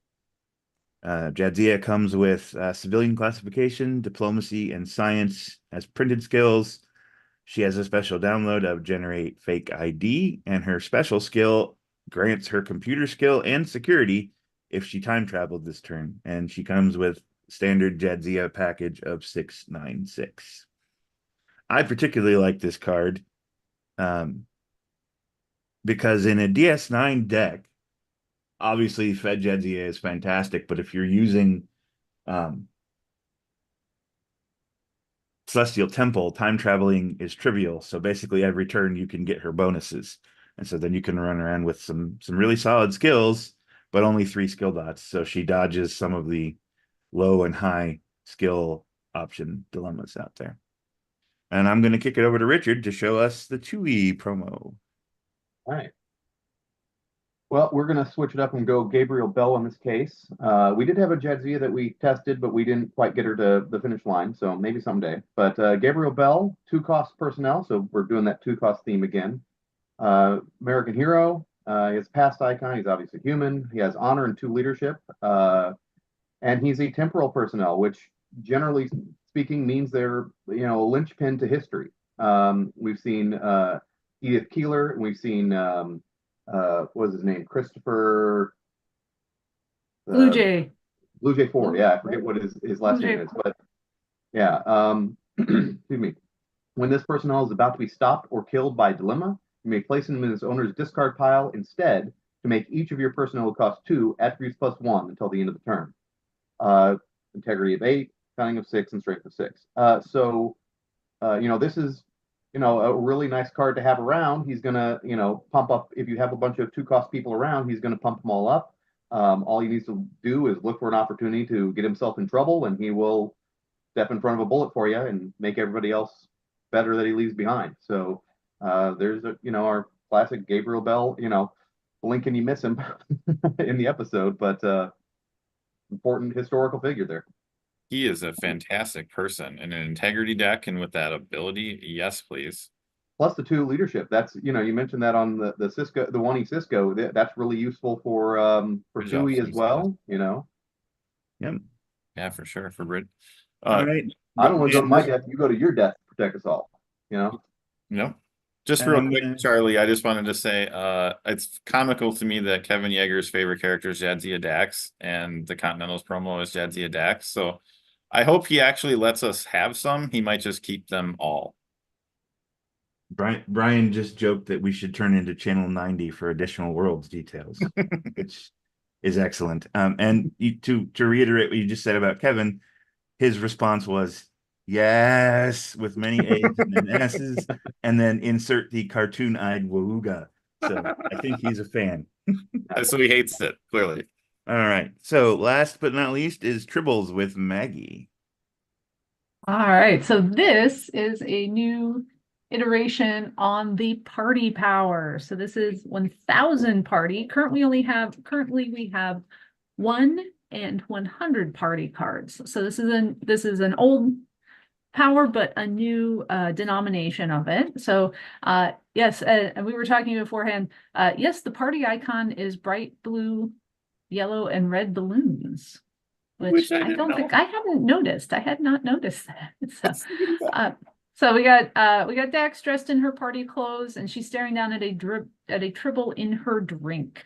Jadzia comes with civilian classification, diplomacy, and science as printed skills. She has a special download of Generate Fake ID, and her special skill grants her computer skill and security if she time traveled this turn. And she comes with standard Jadzia package of 696. I particularly like this card because in a DS9 deck, obviously Fed Jadzia is fantastic, but if you're using Celestial Temple, time traveling is trivial. So basically every turn you can get her bonuses. And so then you can run around with some really solid skills, but only 3 skill dots. So she dodges some of the low and high skill option dilemmas out there. And I'm going to kick it over to Richard to show us the 2E promo. All right. Well, we're going to switch it up and go Gabriel Bell in this case. We did have a Jadzia that we tested, but we didn't quite get her to the finish line, so maybe someday. But Gabriel Bell, 2-cost personnel, so we're doing that 2-cost theme again. American hero, he has past icon, he's obviously human, he has honor and 2 leadership, and he's a temporal personnel, which generally speaking means they're a linchpin to history. We've seen Edith Keeler, and we've seen what was his name? Christopher Blue Jay. Blue Jay 4. Yeah, I forget what his last name is, but yeah. Excuse me. When this personnel is about to be stopped or killed by a dilemma, you may place him in his owner's discard pile instead to make each of your personnel cost 2, attributes +1 until the end of the turn. Integrity of 8, cunning of 6, and strength of 6. This is a really nice card to have around. He's gonna, pump up. If you have a bunch of 2-cost people around, he's gonna pump them all up. All he needs to do is look for an opportunity to get himself in trouble, and he will step in front of a bullet for you and make everybody else better that he leaves behind. So there's our classic Gabriel Bell, blink and you miss him in the episode, but important historical figure there. He is a fantastic person in an integrity deck, and with that ability, yes, please. Plus the 2 leadership. That's you mentioned that on the Cisco, the 1E Cisco. That's really useful for 2E as well. Yep. Yeah, for sure. For Brit. All right. I don't want to go to my death. You go to your death to protect us all. No. Just real quick, Charlie, I just wanted to say it's comical to me that Kevin Yeager's favorite character is Jadzia Dax, and the Continentals promo is Jadzia Dax. So I hope he actually lets us have some. He might just keep them all. Brian just joked that we should turn into Channel 90 for additional Worlds details, which is excellent. And to reiterate what you just said about Kevin, his response was yes, with many A's and then S's, and then insert the cartoon-eyed Wooga. So I think he's a fan. So he hates it, clearly. All right. So last but not least is Tribbles with Maggie. All right, so this is a new iteration on the party power. So this is 1000 party. Currently we have 1 and 100 party cards. So this is an old power, but a new denomination of it. So yes, and we were talking beforehand. Yes, the party icon is bright blue, yellow, and red balloons, which I don't think I hadn't noticed. I had not noticed that. So we got Dax dressed in her party clothes, and she's staring down at a Tribble in her drink.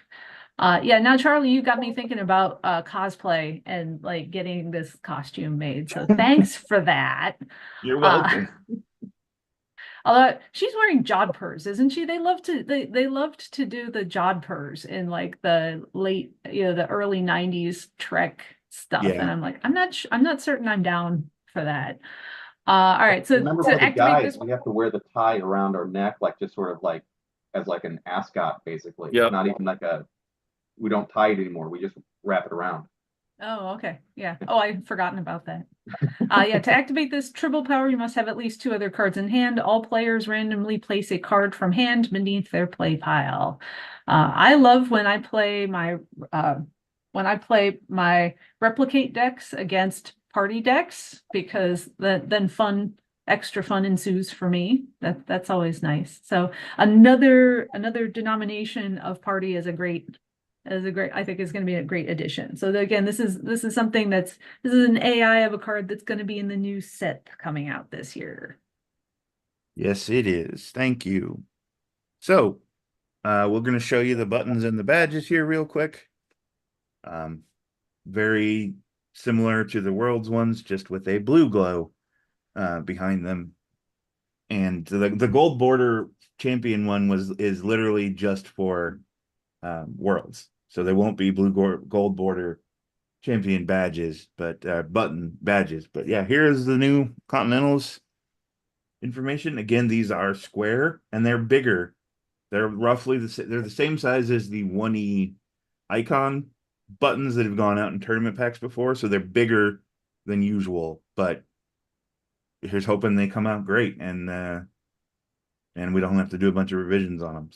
Yeah, now Charlie, you got me thinking about cosplay and like getting this costume made. So thanks for that. You're welcome. Although she's wearing jodhpurs, isn't she? They loved to do the jodhpurs in like the late, the early 90s Trek stuff. Yeah. And I'm like, I'm not certain I'm down for that. All right. So remember, to for the activate guys, this, we have to wear the tie around our neck, like just sort of like as like an ascot, basically. Yep. Not even like we don't tie it anymore. We just wrap it around. oh, okay. Yeah. Oh, I'd forgotten about that. Yeah, to activate this Tribble power, you must have at least 2 other cards in hand. All players randomly place a card from hand beneath their play pile. I love when I play my replicate decks against party decks, because then extra fun ensues for me. That's always nice. So another denomination of party is I think is going to be a great addition. So again, this is something this is an AI of a card that's going to be in the new set coming out this year. Yes, it is. Thank you. So we're going to show you the buttons and the badges here real quick. Very similar to the World's ones, just with a blue glow behind them. And the gold border champion one is literally just for Worlds. So there won't be gold border champion badges, but button badges. But yeah, here's the new Continentals information. Again, these are square and they're bigger. They're roughly they're the same size as the 1E icon buttons that have gone out in tournament packs before, so they're bigger than usual. But here's hoping they come out great, and we don't have to do a bunch of revisions on them.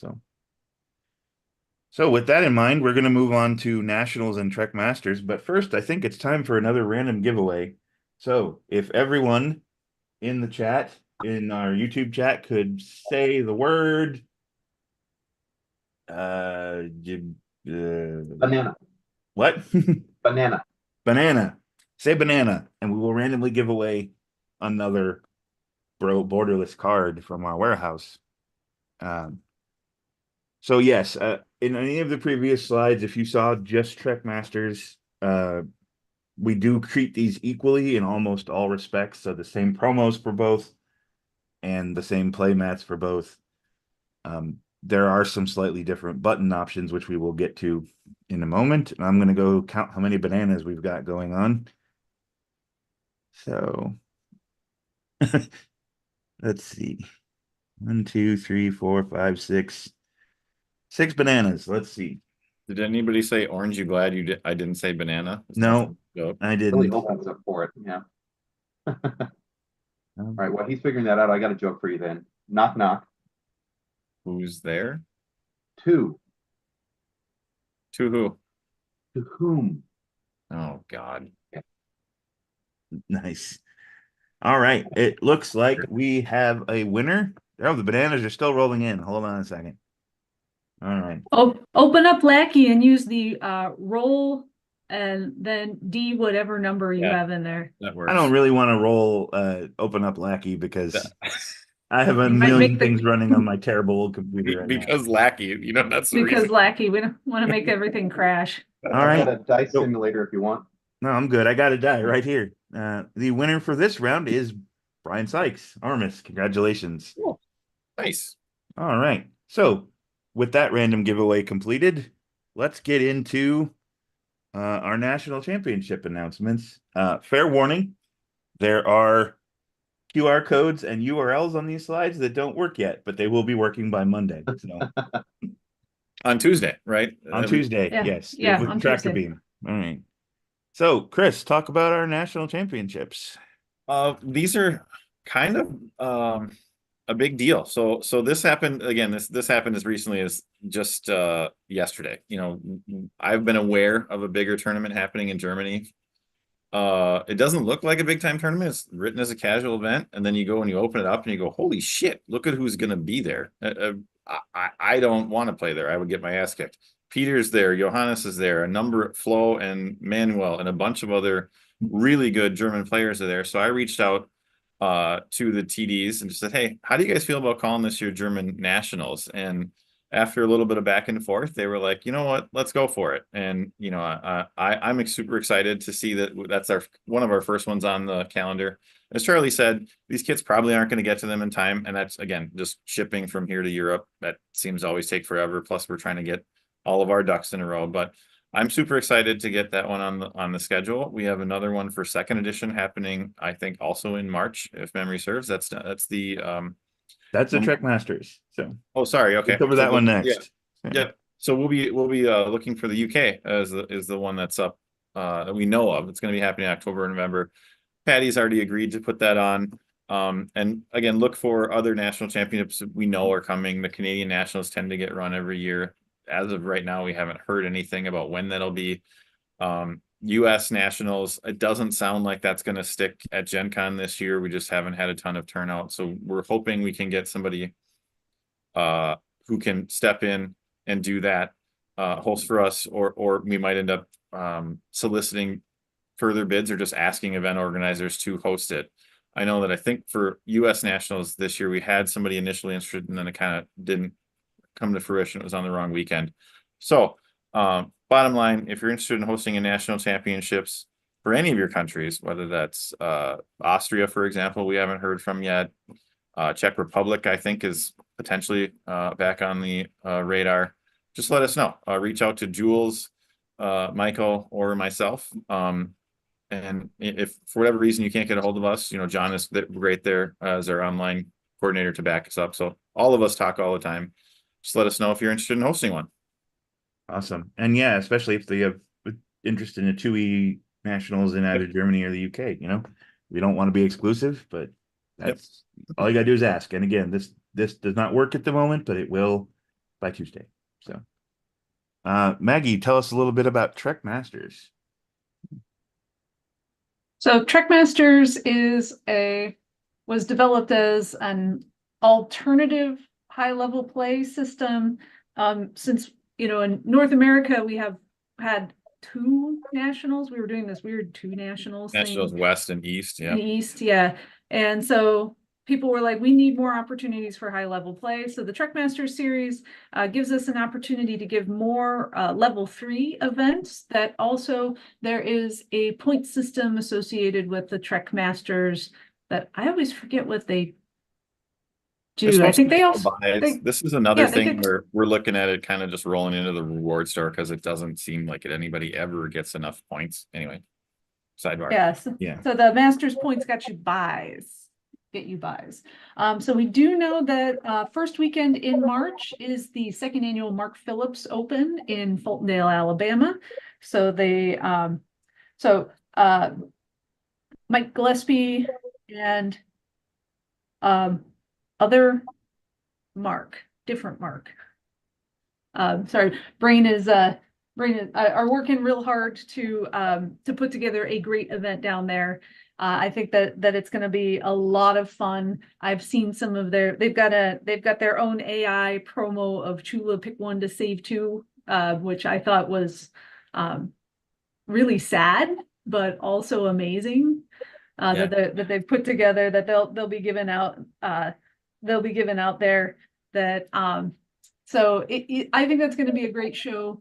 So with that in mind, we're going to move on to Nationals and Trek Masters. But first, I think it's time for another random giveaway. So if everyone in the chat, in our YouTube chat, could say the word Banana. What? Banana. Banana. Say banana, and we will randomly give away another borderless card from our warehouse. So yes, in any of the previous slides, if you saw just Trek Masters, we do treat these equally in almost all respects. So the same promos for both and the same play mats for both. There are some slightly different button options, which we will get to in a moment. And I'm going to go count how many bananas we've got going on. So let's see. 1, 2, 3, 4, 5, 6. 6 bananas. Let's see. Did anybody say orange? You glad I didn't say banana? No, I Really didn't. opens up for it. Yeah. All right. While he's figuring that out, I got a joke for you then. Knock, knock. Who's there? 2. To who? To whom? Oh, God. Nice. All right. It looks like we have a winner. Oh, the bananas are still rolling in. Hold on a second. All right. Oh, open up Lackey and use the roll and then D whatever number you have in there. That works. I don't really want to roll open up Lackey because I have a You might million make the- things running on my terrible old computer right now. Because lackey, that's the Because reason. Lackey, we don't want to make everything crash. All I right. got a dice simulator if you want. No, I'm good. I got a die right here. The winner for this round is Brian Sykes. Armis, congratulations. Cool. Nice. All right. So with that random giveaway completed, let's get into our national championship announcements. Fair warning, There are QR codes and URLs on these slides that don't work yet, but they will be working by Monday. So On Tuesday, right? on Tuesday, Yeah, yes, yeah, with on tractor Tuesday. beam. All right. So, Chris, talk about our national championships. These are kind of a big deal. So this happened again. This happened as recently as just yesterday. You know, I've been aware of a bigger tournament happening in Germany. It doesn't look like a big time tournament. It's written as a casual event, and then you go and you open it up and you go, "Holy shit! Look at who's going to be there." I don't want to play there. I would get my ass kicked. Peter's there, Johannes is there, a number Flo and Manuel, and a bunch of other really good German players are there. So I reached out to the TDs and just said, "Hey, how do you guys feel about calling this your German nationals?" And after a little bit of back and forth, they were like, "You know what? Let's go for it." And you know, I'm super excited to see that that's one of our first ones on the calendar. As Charlie said, these kits probably aren't going to get to them in time, and that's again just shipping from here to Europe. That seems to always take forever. Plus, we're trying to get all of our ducks in a row. But I'm super excited to get that one on the schedule. We have another one for second edition happening, I think, also in March, if memory serves. That's the That's the Trek Masters. So oh, sorry. we'll Okay. cover So that one yeah. next. Yeah. So we'll be looking for the UK as the one that's up that we know of. It's going to be happening in October, November. Patty's already agreed to put that on. And again, look for other national championships we know are coming. The Canadian nationals tend to get run every year. As of right now, we haven't heard anything about when that'll be. US nationals, it doesn't sound like that's going to stick at Gen Con this year. We just haven't had a ton of turnout. So we're hoping we can get somebody who can step in and do that host for us, or we might end up soliciting further bids or just asking event organizers to host it. I know that I think for US nationals this year, we had somebody initially interested and then it kind of didn't come to fruition. It was on the wrong weekend. So bottom line, if you're interested in hosting a national championships for any of your countries, whether that's Austria, for example, we haven't heard from yet. Czech Republic, I think, is potentially back on the radar. Just let us know. Reach out to Jules, Michael, or myself. And if for whatever reason you can't get a hold of us, you know, John is right there as our online coordinator to back us up. So all of us talk all the time. Just let us know if you're interested in hosting one. Awesome. And yeah, especially if they have interest in the 2E nationals in either Germany or the UK, you know, we don't want to be exclusive, but that's all you gotta do is ask. And again, this does not work at the moment, but it will by Tuesday. So Maggie, tell us a little bit about Trek Masters. So Trek Masters was developed as an alternative high-level play system. Since, you know, in North America, we have had two nationals. We were doing this weird two nationals thing. Nationals West and East, yeah. In the East, yeah. And so people were like, we need more opportunities for high-level play. So the Trek Masters series gives us an opportunity to give more level 3 events. That also there is a point system associated with the Trek Masters that I always forget what they do. I think they also this is another thing get, where we're looking at it kind of just rolling into the reward store because it doesn't seem like anybody ever gets enough points. Anyway, sidebar. yes. Yeah. So the Masters points get you buys. So we do know that first weekend in March is the second annual Mark Phillips Open in Fultondale, Alabama. So they Mike Gillespie and other different Mark. Sorry, brain is are working real hard to put together a great event down there. I think that it's going to be a lot of fun. I've seen some of they've got their own AI promo of Chula pick one to save two, which I thought was really sad, but also amazing. That they've put together, that they'll be given out there, that so I think that's going to be a great show.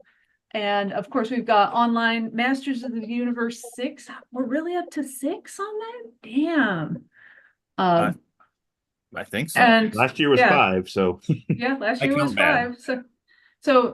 And of course, we've got online Masters of the Universe 6. We're really up to 6 on that? Damn. I think so. And Last year was 5, so yeah, last year was 5. So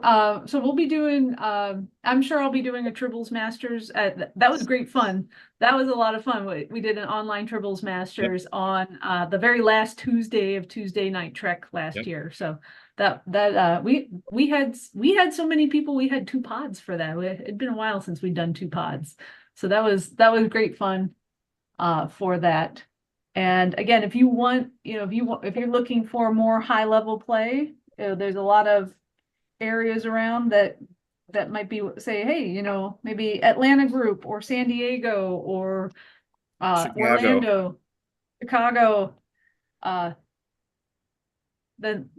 we'll be doing, I'm sure I'll be doing a Tribbles Masters. That was great fun. That was a lot of fun. We did an online Tribbles Masters on the very last Tuesday of Tuesday Night Trek last Yep. year. So we had so many people. We had 2 pods for that. It'd been a while since we'd done 2 pods. So that was great fun for that. And again, if you want, if you're looking for more high level play, there's a lot of areas around that might be, say, hey, maybe Atlanta group or San Diego or Chicago. Orlando, Chicago, then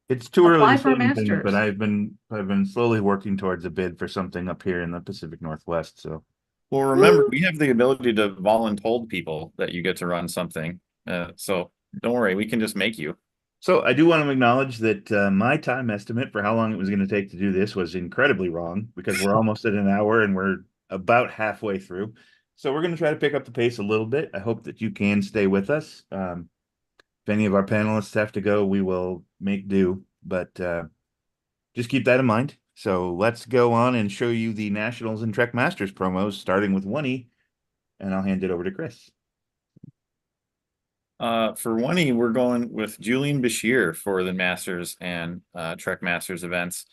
It's too early apply to for say anything, but Masters. I've been slowly working towards a bid for something up here in the Pacific Northwest. So Well, remember, we have the ability to voluntold people that you get to run something. So don't worry, we can just make you. So I do want to acknowledge that my time estimate for how long it was going to take to do this was incredibly wrong because we're almost at an hour and we're about halfway through. So we're going to try to pick up the pace a little bit. I hope that you can stay with us. If any of our panelists have to go, we will make do, but just keep that in mind. So let's go on and show you the Nationals and Trek Masters promos, starting with 1E, and I'll hand it over to Chris. For 1E, we're going with Julian Bashir for the Masters and Trek Masters events.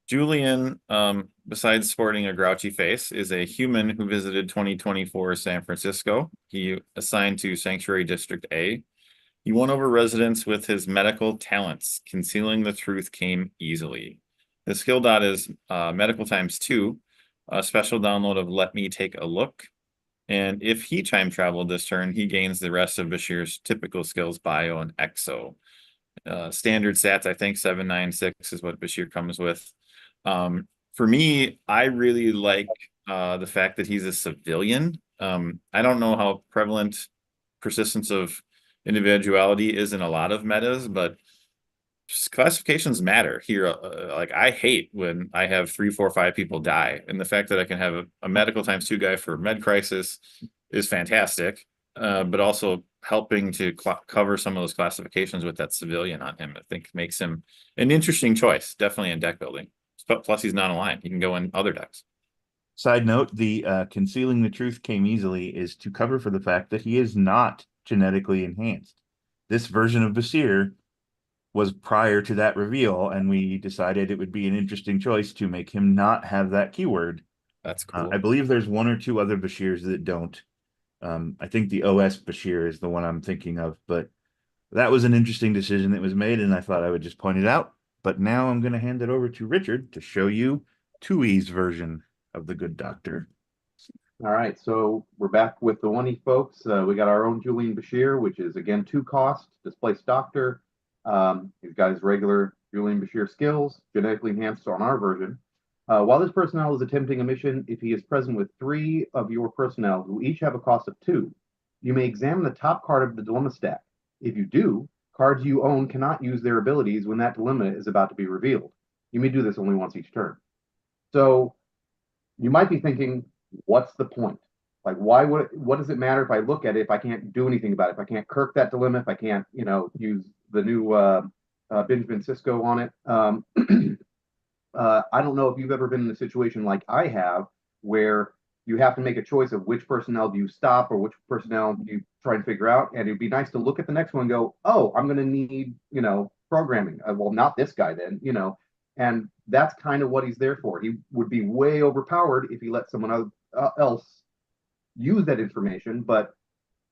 Julian, besides sporting a grouchy face, is a human who visited 2024 San Francisco. He assigned to Sanctuary District A. He won over residents with his medical talents. Concealing the truth came easily. The skill dot is medical ×2, a special download of Let Me Take a Look. And if he time traveled this turn, he gains the rest of Bashir's typical skills, bio and exo. Standard stats, I think 796 is what Bashir comes with. For me, I really like the fact that he's a civilian. I don't know how prevalent persistence of individuality is in a lot of metas, but classifications matter here. Like I hate when I have 3, 4, 5 people die, and the fact that I can have a medical ×2 guy for med crisis is fantastic. But also helping to cover some of those classifications with that civilian on him, I think makes him an interesting choice, definitely in deck building. Plus, he's non-aligned. He can go in other decks. Side note, the concealing the truth came easily is to cover for the fact that he is not genetically enhanced. This version of Basir was prior to that reveal, and we decided it would be an interesting choice to make him not have that keyword. That's cool. I believe there's 1 or 2 other Bashirs that don't. I think the OS Bashir is the one I'm thinking of, but that was an interesting decision that was made, and I thought I would just point it out. But now I'm going to hand it over to Richard to show you 2E's version of the Good Doctor. All right, so we're back with the 1E folks. We got our own Julian Bashir, which is again 2 cost, displaced doctor. He's got his regular Julian Bashir skills, genetically enhanced on our version. While this personnel is attempting a mission, if he is present with 3 of your personnel who each have a cost of 2, you may examine the top card of the dilemma stack. If you do, cards you own cannot use their abilities when that dilemma is about to be revealed. You may do this only once each turn. So you might be thinking, what's the point? Like, what does it matter if I look at it if I can't do anything about it? If I can't Kirk that dilemma, if I can't, use the new Benjamin Sisko on it. I don't know if you've ever been in a situation like I have, where you have to make a choice of which personnel do you stop or which personnel do you try and figure out. And it'd be nice to look at the next one and go, oh, I'm going to need, programming. Well, not this guy then, and that's kind of what he's there for. He would be way overpowered if he let someone else use that information. But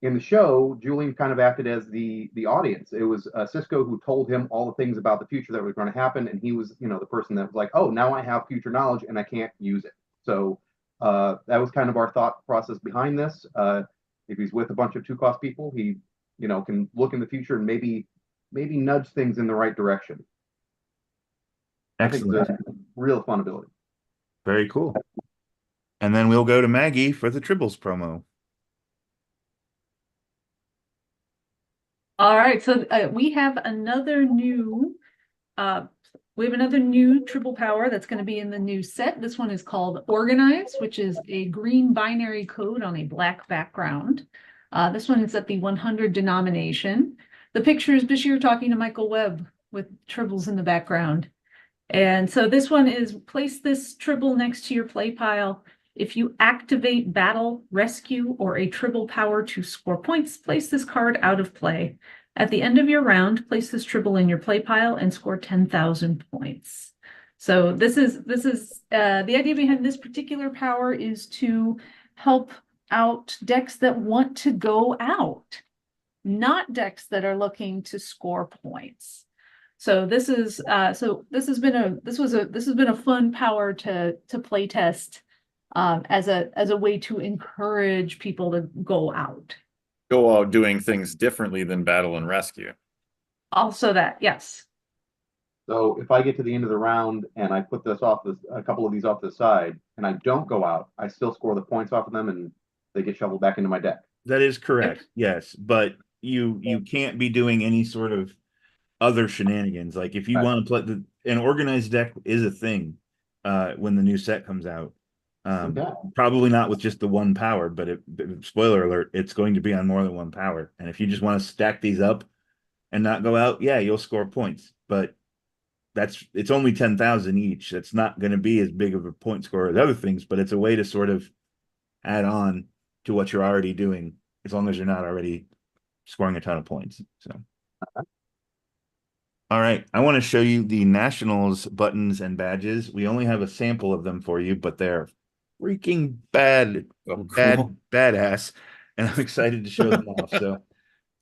in the show, Julian kind of acted as the audience. It was Sisko who told him all the things about the future that was going to happen, and he was, the person that was like, "Oh, now I have future knowledge, and I can't use it." So that was kind of our thought process behind this. If he's with a bunch of 2-cost people, he, can look in the future and maybe nudge things in the right direction. Excellent. I think it's a real fun ability. Very cool. And then we'll go to Maggie for the Tribbles promo. All right, so we have another new Tribble power that's going to be in the new set. This one is called Organize, which is a green binary code on a black background. This one is at the 100 denomination. The picture is Bashir talking to Michael Webb with Tribbles in the background. And so this one is place this Tribble next to your play pile. If you activate battle, rescue, or a Tribble power to score points, place this card out of play. At the end of your round, place this Tribble in your play pile and score 10,000 points. So this is the idea behind this particular power is to help out decks that want to go out, not decks that are looking to score points. So this has been a fun power to play test as a way to encourage people to go out. Go out doing things differently than battle and rescue. Also that, yes. So if I get to the end of the round and I put a couple of these off the side, and I don't go out, I still score the points off of them, and they get shoveled back into my deck. That is correct. Yes, but you can't be doing any sort of other shenanigans. Like if you Right. want to play an organized deck is a thing when the new set comes out. Okay. Probably not with just the one power, but spoiler alert, it's going to be on more than one power. And if you just want to stack these up and not go out, yeah, you'll score points. But it's only 10,000 each. That's not going to be as big of a point score as other things, but it's a way to sort of add on to what you're already doing, as long as you're not already scoring a ton of points. So, all right, I want to show you the Nationals buttons and badges. We only have a sample of them for you, but they're freaking badass, and I'm excited to show them off. So,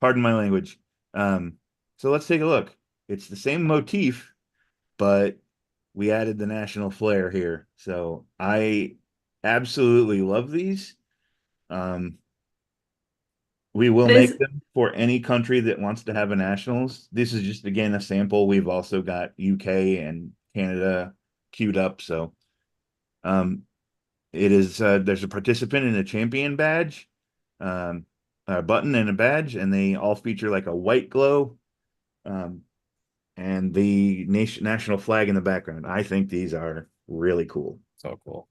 pardon my language. So let's take a look. It's the same motif, but we added the national flair here. So I absolutely love these. We will make them for any country that wants to have a nationals. This is just, again, a sample. We've also got UK and Canada queued up. So it is there's a participant and a champion badge, a button and a badge, and they all feature like a white glow and the national flag in the background. I think these are really cool. So cool.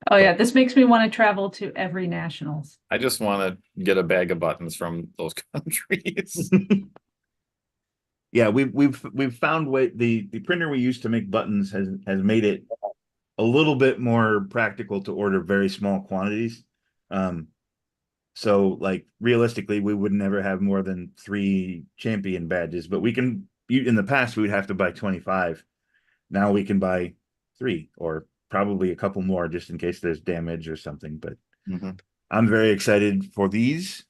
Oh yeah, this makes me want to travel to every nationals. I just want to get a bag of buttons from those countries. Yeah, we've found the printer we used to make buttons has made it a little bit more practical to order very small quantities. So like realistically, we would never have more than 3 champion badges, but in the past we would have to buy 25. Now we can buy 3 or probably a couple more just in case there's damage or something. But I'm very excited for these.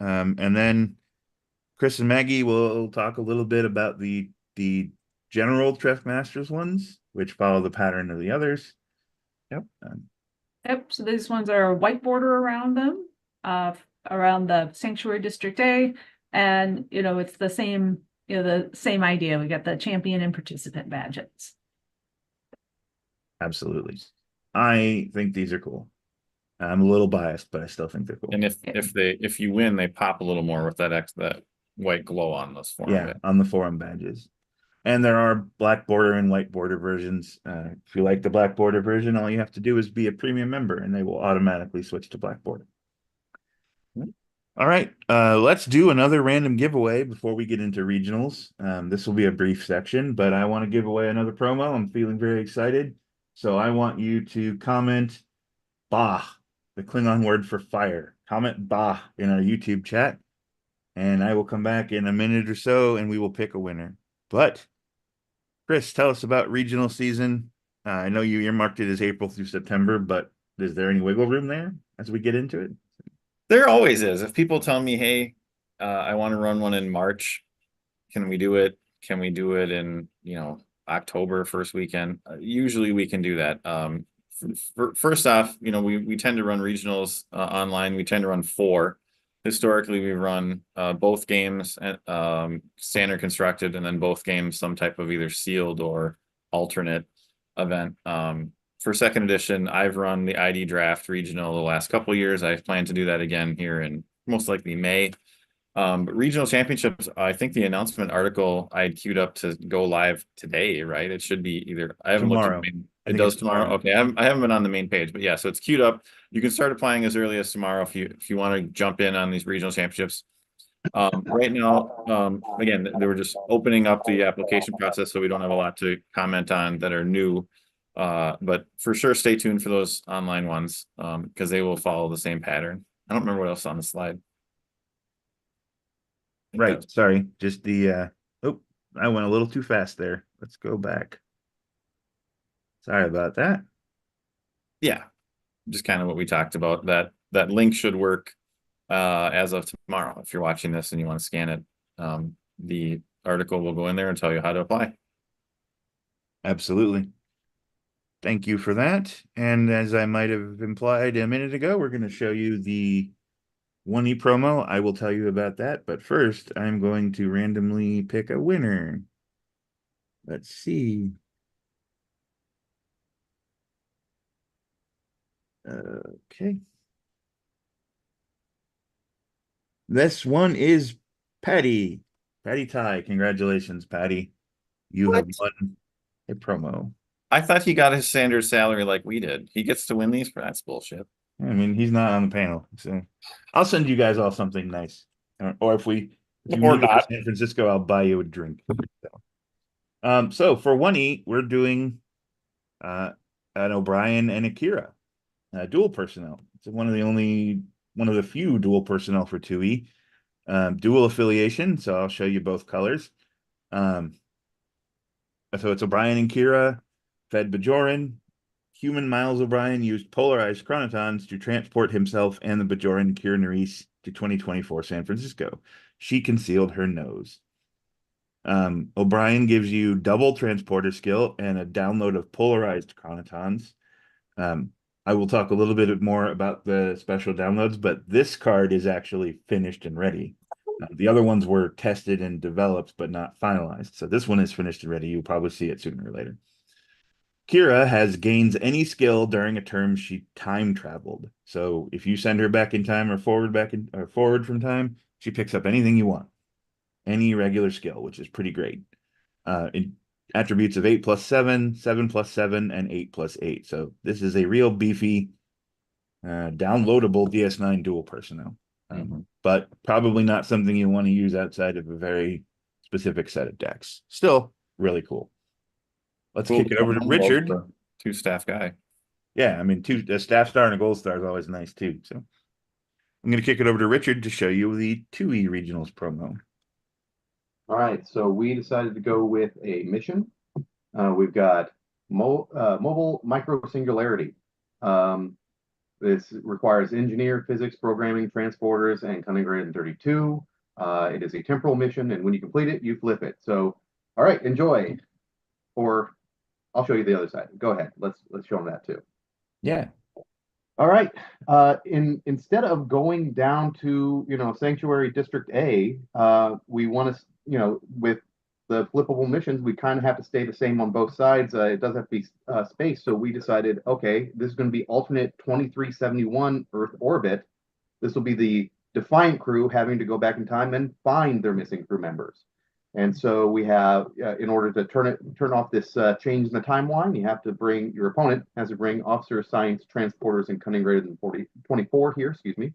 And then Chris and Maggie will talk a little bit about the general Tref Masters ones, which follow the pattern of the others. Yep. Yep. So these ones are a white border around them, around the Sanctuary District A, and it's the same, the same idea. We got the champion and participant badges. Absolutely. I think these are cool. I'm a little biased, but I still think they're cool. And if you win, they pop a little more with that white glow on those forum. Yeah, on the forum badges. And there are black border and white border versions. If you like the black border version, all you have to do is be a premium member and they will automatically switch to black border. All right, let's do another random giveaway before we get into regionals. This will be a brief section, but I want to give away another promo. I'm feeling very excited. So I want you to comment Bah, the Klingon word for fire. Comment Bah in our YouTube chat, and I will come back in a minute or so and we will pick a winner. But Chris, tell us about regional season. I know you earmarked it as April through September, but is there any wiggle room there as we get into it? There always is. If people tell me, hey, I want to run one in March, can we do it? Can we do it in, October first weekend? Usually we can do that. First off, we tend to run regionals online. We tend to run 4. Historically, we run both games standard constructed, and then both games some type of either sealed or alternate event. For second edition, I've run the ID draft regional the last couple of years. I plan to do that again here in most likely May. But regional championships, I think the announcement article I had queued up to go live today, right? It should be either, I haven't tomorrow. Looked at it does tomorrow. Okay, I haven't been on the main page, but yeah, so it's queued up. You can start applying as early as tomorrow if you want to jump in on these regional championships. Right now, again, they were just opening up the application process, so we don't have a lot to comment on that are new. But for sure, stay tuned for those online ones, because they will follow the same pattern. I don't remember what else is on the slide. I think Right. that's, Sorry. Just oh, I went a little too fast there. Let's go back. Sorry about that. yeah, just kind of what we talked about. That link should work as of tomorrow. If you're watching this and you want to scan it, the article will go in there and tell you how to apply. Absolutely. Thank you for that. And as I might have implied a minute ago, we're going to show you the 1E promo. I will tell you about that. But first, I'm going to randomly pick a winner. Let's see. Okay. This one is Patty. Patty Ty. Congratulations, Patty. You have What? won a promo. I thought he got his standard salary like we did. He gets to win these. That's bullshit. I mean, he's not on the panel, so I'll send you guys all something nice. Or if you Or meet up in not. San Francisco, I'll buy you a drink. So for 1E, we're doing an O'Brien and Akira dual personnel. It's one of the few dual personnel for 2E. Dual affiliation, so I'll show you both colors. So it's O'Brien and Kira, fed Bajoran. Human Miles O'Brien used polarized chronotons to transport himself and the Bajoran Kira Nerys to 2024 San Francisco. She concealed her nose. O'Brien gives you double transporter skill and a download of polarized chronotons. I will talk a little bit more about the special downloads, but this card is actually finished and ready. The other ones were tested and developed, but not finalized. So this one is finished and ready. You'll probably see it sooner or later. Kira has gains any skill during a term she time traveled. So if you send her back in time or forward from time, she picks up anything you want, any regular skill, which is pretty great. In attributes of 8+7, 7+7, and 8+8. So this is a real beefy, downloadable DS9 dual personnel. But probably not something you want to use outside of a very specific set of decks. Still really cool. Let's Cool. kick it over to Richard. Two staff guy. Yeah, I mean, a staff star and a gold star is always nice too. So I'm going to kick it over to Richard to show you the 2E regionals promo. All right, so we decided to go with a mission. We've got mobile micro singularity. This requires engineer, physics, programming, transporters, and cunning greater than 32. It is a temporal mission, and when you complete it, you flip it. So, all right, enjoy. Or I'll show you the other side. Go ahead. Let's show them that too. Yeah. All right. Instead of going down to Sanctuary District A, we want to with the flippable missions, we kind of have to stay the same on both sides. It does have to be space, so we decided, okay, this is going to be alternate 2371 Earth orbit. This will be the Defiant crew having to go back in time and find their missing crew members. And so we have, in order to turn off this change in the timeline, you have to bring, your opponent has to bring officer of science, transporters, and cunning greater than 24 here, excuse me.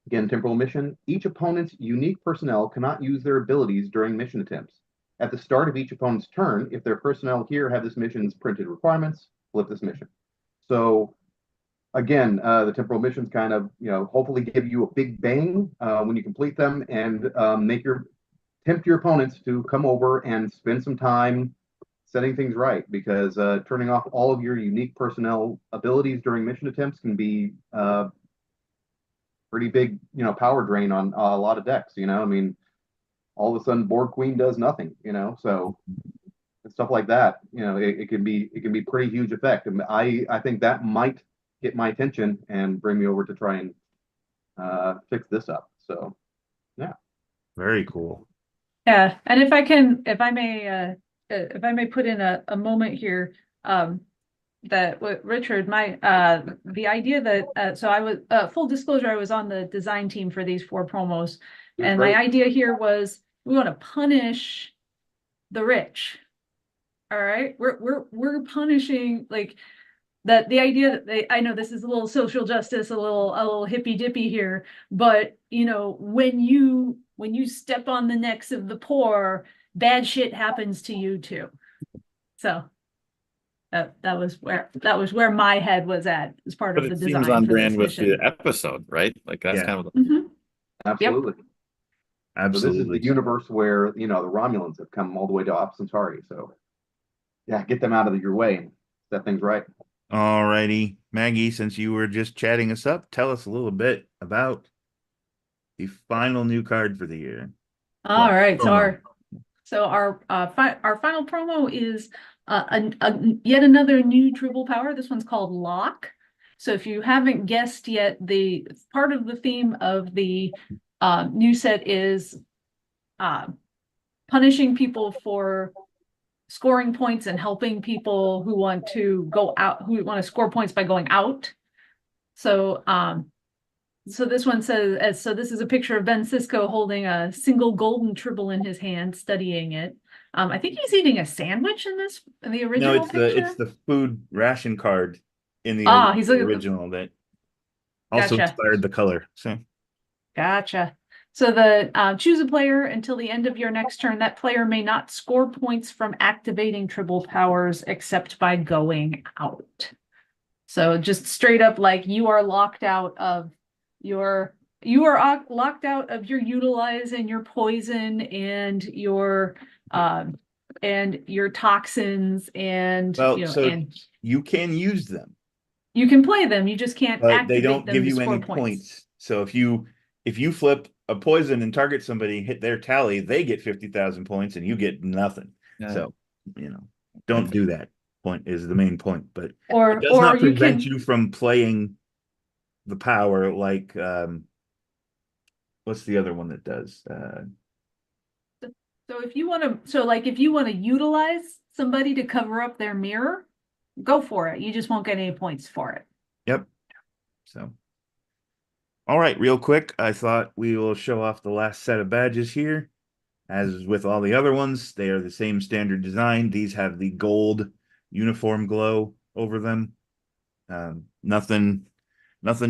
Again, temporal mission. Each opponent's unique personnel cannot use their abilities during mission attempts. At the start of each opponent's turn, if their personnel here have this mission's printed requirements, flip this mission. So again, the temporal missions kind of, hopefully give you a big bang when you complete them and tempt your opponents to come over and spend some time setting things right, because turning off all of your unique personnel abilities during mission attempts can be pretty big, power drain on a lot of decks. I mean, all of a sudden, Board Queen does nothing. So stuff like that. It can be pretty huge effect, and I think that might get my attention and bring me over to try and fix this up. So, yeah, very cool. Yeah, and if I may put in a moment here, that with Richard, the idea that so I was full disclosure, I was on the design team for these 4 promos, and my idea here was we want to punish the rich. All right, we're punishing, like, that the idea that I know this is a little social justice, a little hippy dippy here, but when you step on the necks of the poor, bad shit happens to you too. So that was where my head was at as part But of the it seems design on for this brand with the mission. episode, right? Like that's Yeah. kind of Mhm. Absolutely. So this is Absolutely. the universe where, the Romulans have come all the way to Op Centauri. So yeah, get them out of your way and set things right. All righty. Maggie, since you were just chatting us up, tell us a little bit about the final new card for the year. All right, so promo. our final promo is yet another new Tribble power. This one's called Lock. So if you haven't guessed yet, the part of the theme of the new set is punishing people for scoring points and helping people who want to go out, who want to score points by going out. So so this one says, so this is a picture of Ben Sisko holding a single golden Tribble in his hand, studying it. I think he's eating a sandwich in the No, original it's picture. the food ration card in the He's the looking. original that also Gotcha. inspired the color. So Gotcha. So choose a player until the end of your next turn. That player may not score points from activating Tribble powers except by going out. So just straight up, like you are locked out of locked out of your utilize and your poison and your toxins and and you can use them, you can play them. You just can't but they activate don't them give to you score any points. points. So if you flip a poison and target somebody, hit their tally, they get 50,000 points and you get nothing. Yeah. So, don't do that. Point is the main point, but Or it does not you prevent can you from playing the power like what's the other one that does? so if you want to utilize somebody to cover up their mirror, go for it. You just won't get any points for it. Yep. So, all right, real quick, I thought we will show off the last set of badges here. As with all the other ones, they are the same standard design. These have the gold uniform glow over them. Nothing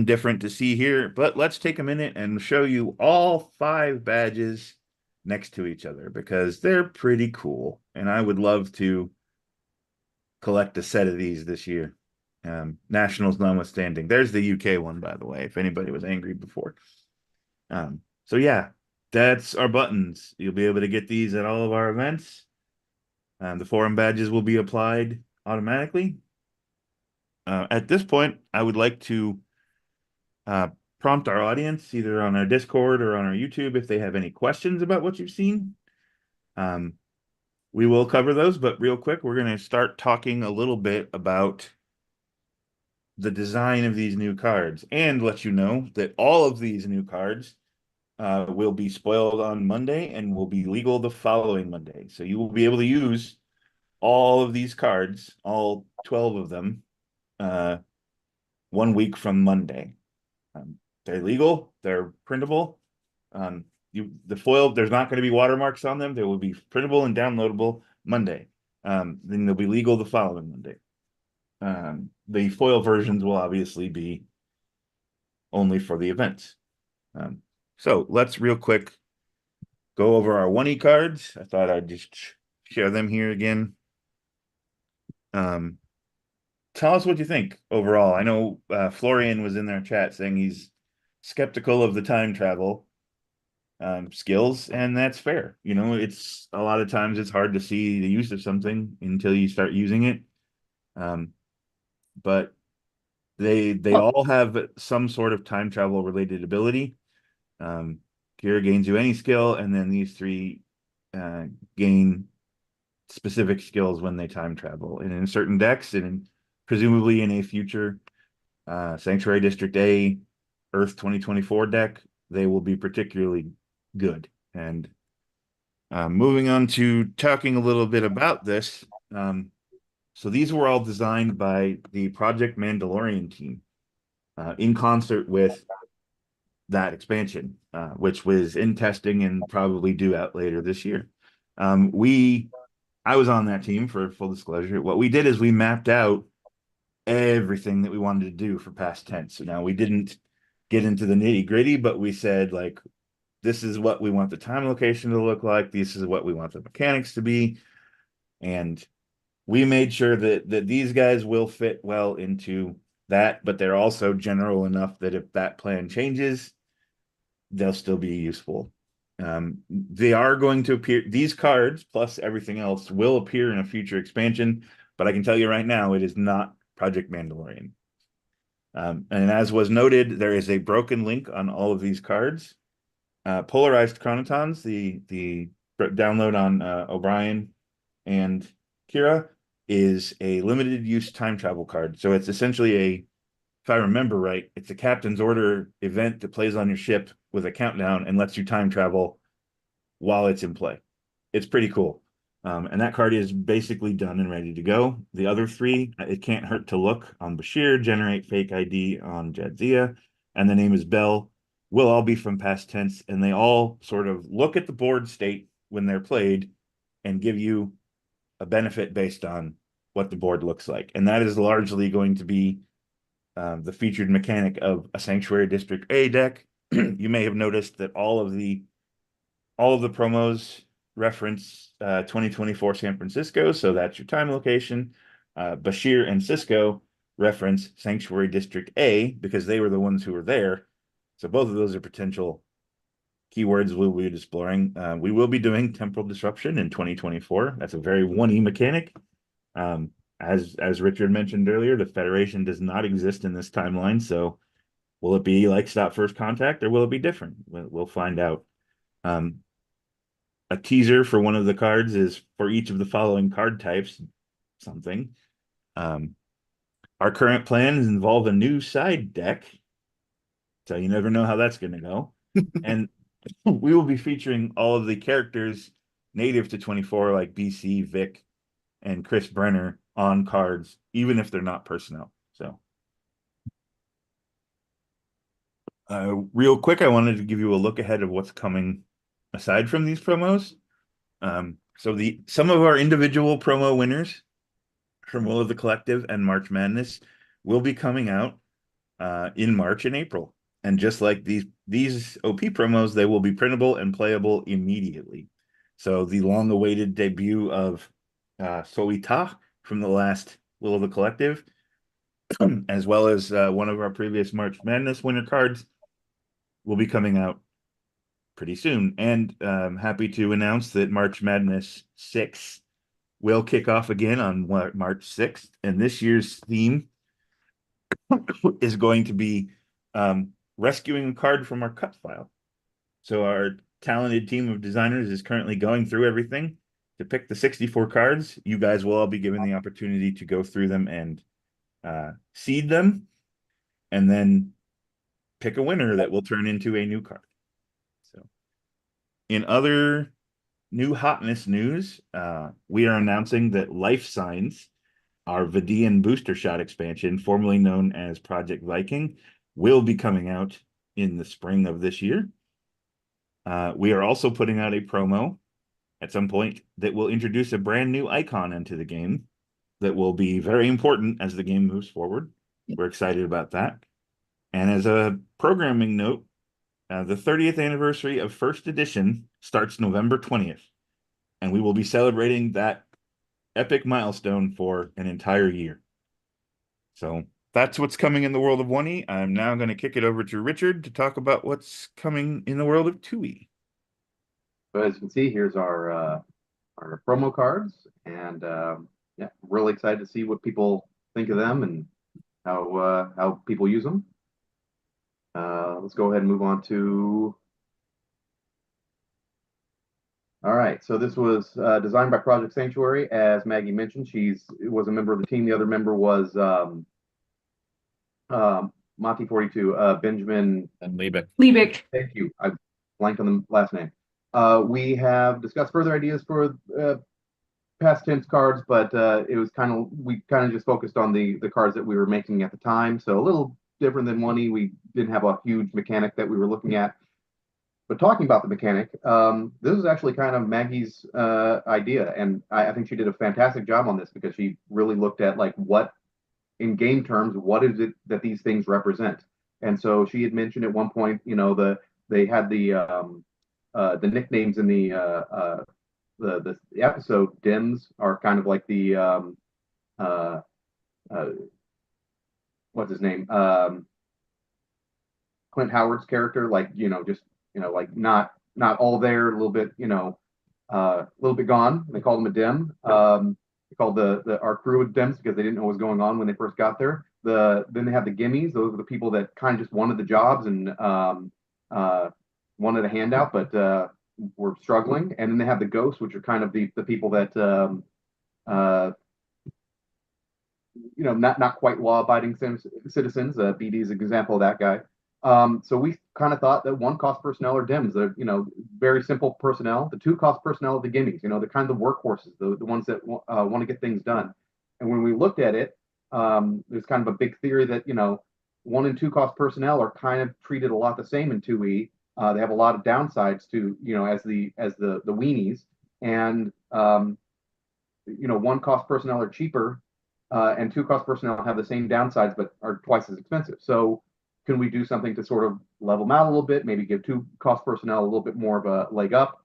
different to see here, but let's take a minute and show you all 5 badges next to each other because they're pretty cool. And I would love to collect a set of these this year. Nationals notwithstanding. There's the UK one, by the way, if anybody was angry before. So yeah, that's our buttons. You'll be able to get these at all of our events. The forum badges will be applied automatically. At this point, I would like to prompt our audience, either on our Discord or on our YouTube, if they have any questions about what you've seen. We will cover those, but real quick, we're going to start talking a little bit about the design of these new cards and let you know that all of these new cards will be spoiled on Monday and will be legal the following Monday. So you will be able to use all of these cards, all 12 of them, 1 week from Monday. They're legal, they're printable. The foil, there's not going to be watermarks on them. They will be printable and downloadable Monday. Then they'll be legal the following Monday. The foil versions will obviously be only for the events. So let's real quick go over our 1E cards. I thought I'd just share them here again. Tell us what you think overall. I know Florian was in their chat saying he's skeptical of the time travel skills, and that's fair. It's a lot of times it's hard to see the use of something until you start using it. But they all have some sort of time travel related ability. Kira gains you any skill, and then these 3 gain specific skills when they time travel. And in certain decks, and presumably in a future Sanctuary District A Earth 2024 deck, they will be particularly good. And moving on to talking a little bit about this. So these were all designed by the Project Mandalorian team in concert with that expansion, which was in testing and probably due out later this year. I was on that team, for full disclosure. What we did is we mapped out everything that we wanted to do for past tense. So now we didn't get into the nitty gritty, but we said like, this is what we want the time location to look like. This is what we want the mechanics to be. And we made sure that these guys will fit well into that, but they're also general enough that if that plan changes, they'll still be useful. They are going to appear, these cards plus everything else will appear in a future expansion, but I can tell you right now, it is not Project Mandalorian. And as was noted, there is a broken link on all of these cards. Polarized Chronotons, the download on O'Brien and Kira, is a limited use time travel card. So it's essentially a, if I remember right, it's a captain's order event that plays on your ship with a countdown and lets you time travel while it's in play. It's pretty cool. And that card is basically done and ready to go. The other three, it can't hurt to look on Bashir, generate fake ID on Jadzia, and the name is Bell, will all be from past tense, and they all sort of look at the board state when they're played and give you a benefit based on what the board looks like. And that is largely going to be the featured mechanic of a Sanctuary District A deck. You may have noticed that all of the promos reference 2024 San Francisco, so that's your time location. Bashir and Cisco reference Sanctuary District A because they were the ones who were there. So both of those are potential keywords we'll be exploring. We will be doing Temporal Disruption in 2024. That's a very 1E mechanic. As Richard mentioned earlier, the Federation does not exist in this timeline, so will it be like Stop First Contact or will it be different? We'll find out. A teaser for one of the cards is for each of the following card types, something. Our current plans involve a new side deck, so you never know how that's going to go. And we will be featuring all of the characters native to 24, like BC, Vic, and Chris Brenner on cards, even if they're not personnel. So, real quick, I wanted to give you a look ahead of what's coming aside from these promos. So some of our individual promo winners from Will of the Collective and March Madness will be coming out in March and April. And just like these OP promos, they will be printable and playable immediately. So the long-awaited debut of Soita from the last Will of the Collective, as well as one of our previous March Madness winner cards, will be coming out pretty soon. And I'm happy to announce that March Madness 6 will kick off again on March 6th. And this year's theme is going to be rescuing a card from our cut file. So our talented team of designers is currently going through everything to pick the 64 cards. You guys will all be given the opportunity to go through them and seed them, and then pick a winner that will turn into a new card. So in other new hotness news, we are announcing that Life Signs, our Vidian booster shot expansion, formerly known as Project Viking, will be coming out in the spring of this year. We are also putting out a promo at some point that will introduce a brand new icon into the game that will be very important as the game moves forward. We're excited about that. And as a programming note, the 30th anniversary of First Edition starts November 20th, and we will be celebrating that epic milestone for an entire year. So that's what's coming in the world of 1E. I'm now going to kick it over to Richard to talk about what's coming in the world of 2E. So as you can see, here's our promo cards, and yeah, really excited to see what people think of them and how people use them. Let's go ahead and move on to. All right, so this was designed by Project Sanctuary, as Maggie mentioned. She was a member of the team. The other member was Monty 42, Benjamin And Liebig. Liebig. Thank you. I blanked on the last name. We have discussed further ideas for past tense cards, but it was we kind of just focused on the cards that we were making at the time. So a little different than 1E. We didn't have a huge mechanic that we were looking at. But talking about the mechanic, this is actually kind of Maggie's idea, and I think she did a fantastic job on this because she really looked at like what in game terms, what is it that these things represent? And so she had mentioned at one point, they had the nicknames in the episode. Dims are kind of like the uh, uh, what's his name? Clint Howard's character, like, just, like not all there, a little bit, a little bit gone. They called him a dim. They called our crew of dims because they didn't know what was going on when they first got there. Then they have the gimmies. Those are the people that kind of just wanted the jobs and wanted a handout, but were struggling. And then they have the ghosts, which are kind of the people that uh, not quite law-abiding citizens. BD is an example of that guy. So we kind of thought that one cost personnel are DIMS. They're, very simple personnel. The two cost personnel are the gimmies. The kind of the workhorses, the ones that want to get things done. And when we looked at it, there's kind of a big theory that, one and two cost personnel are kind of treated a lot the same in 2E. They have a lot of downsides to, as the weenies. And, one cost personnel are cheaper, and two cost personnel have the same downsides but are twice as expensive. So can we do something to sort of level them out a little bit, maybe give two cost personnel a little bit more of a leg up?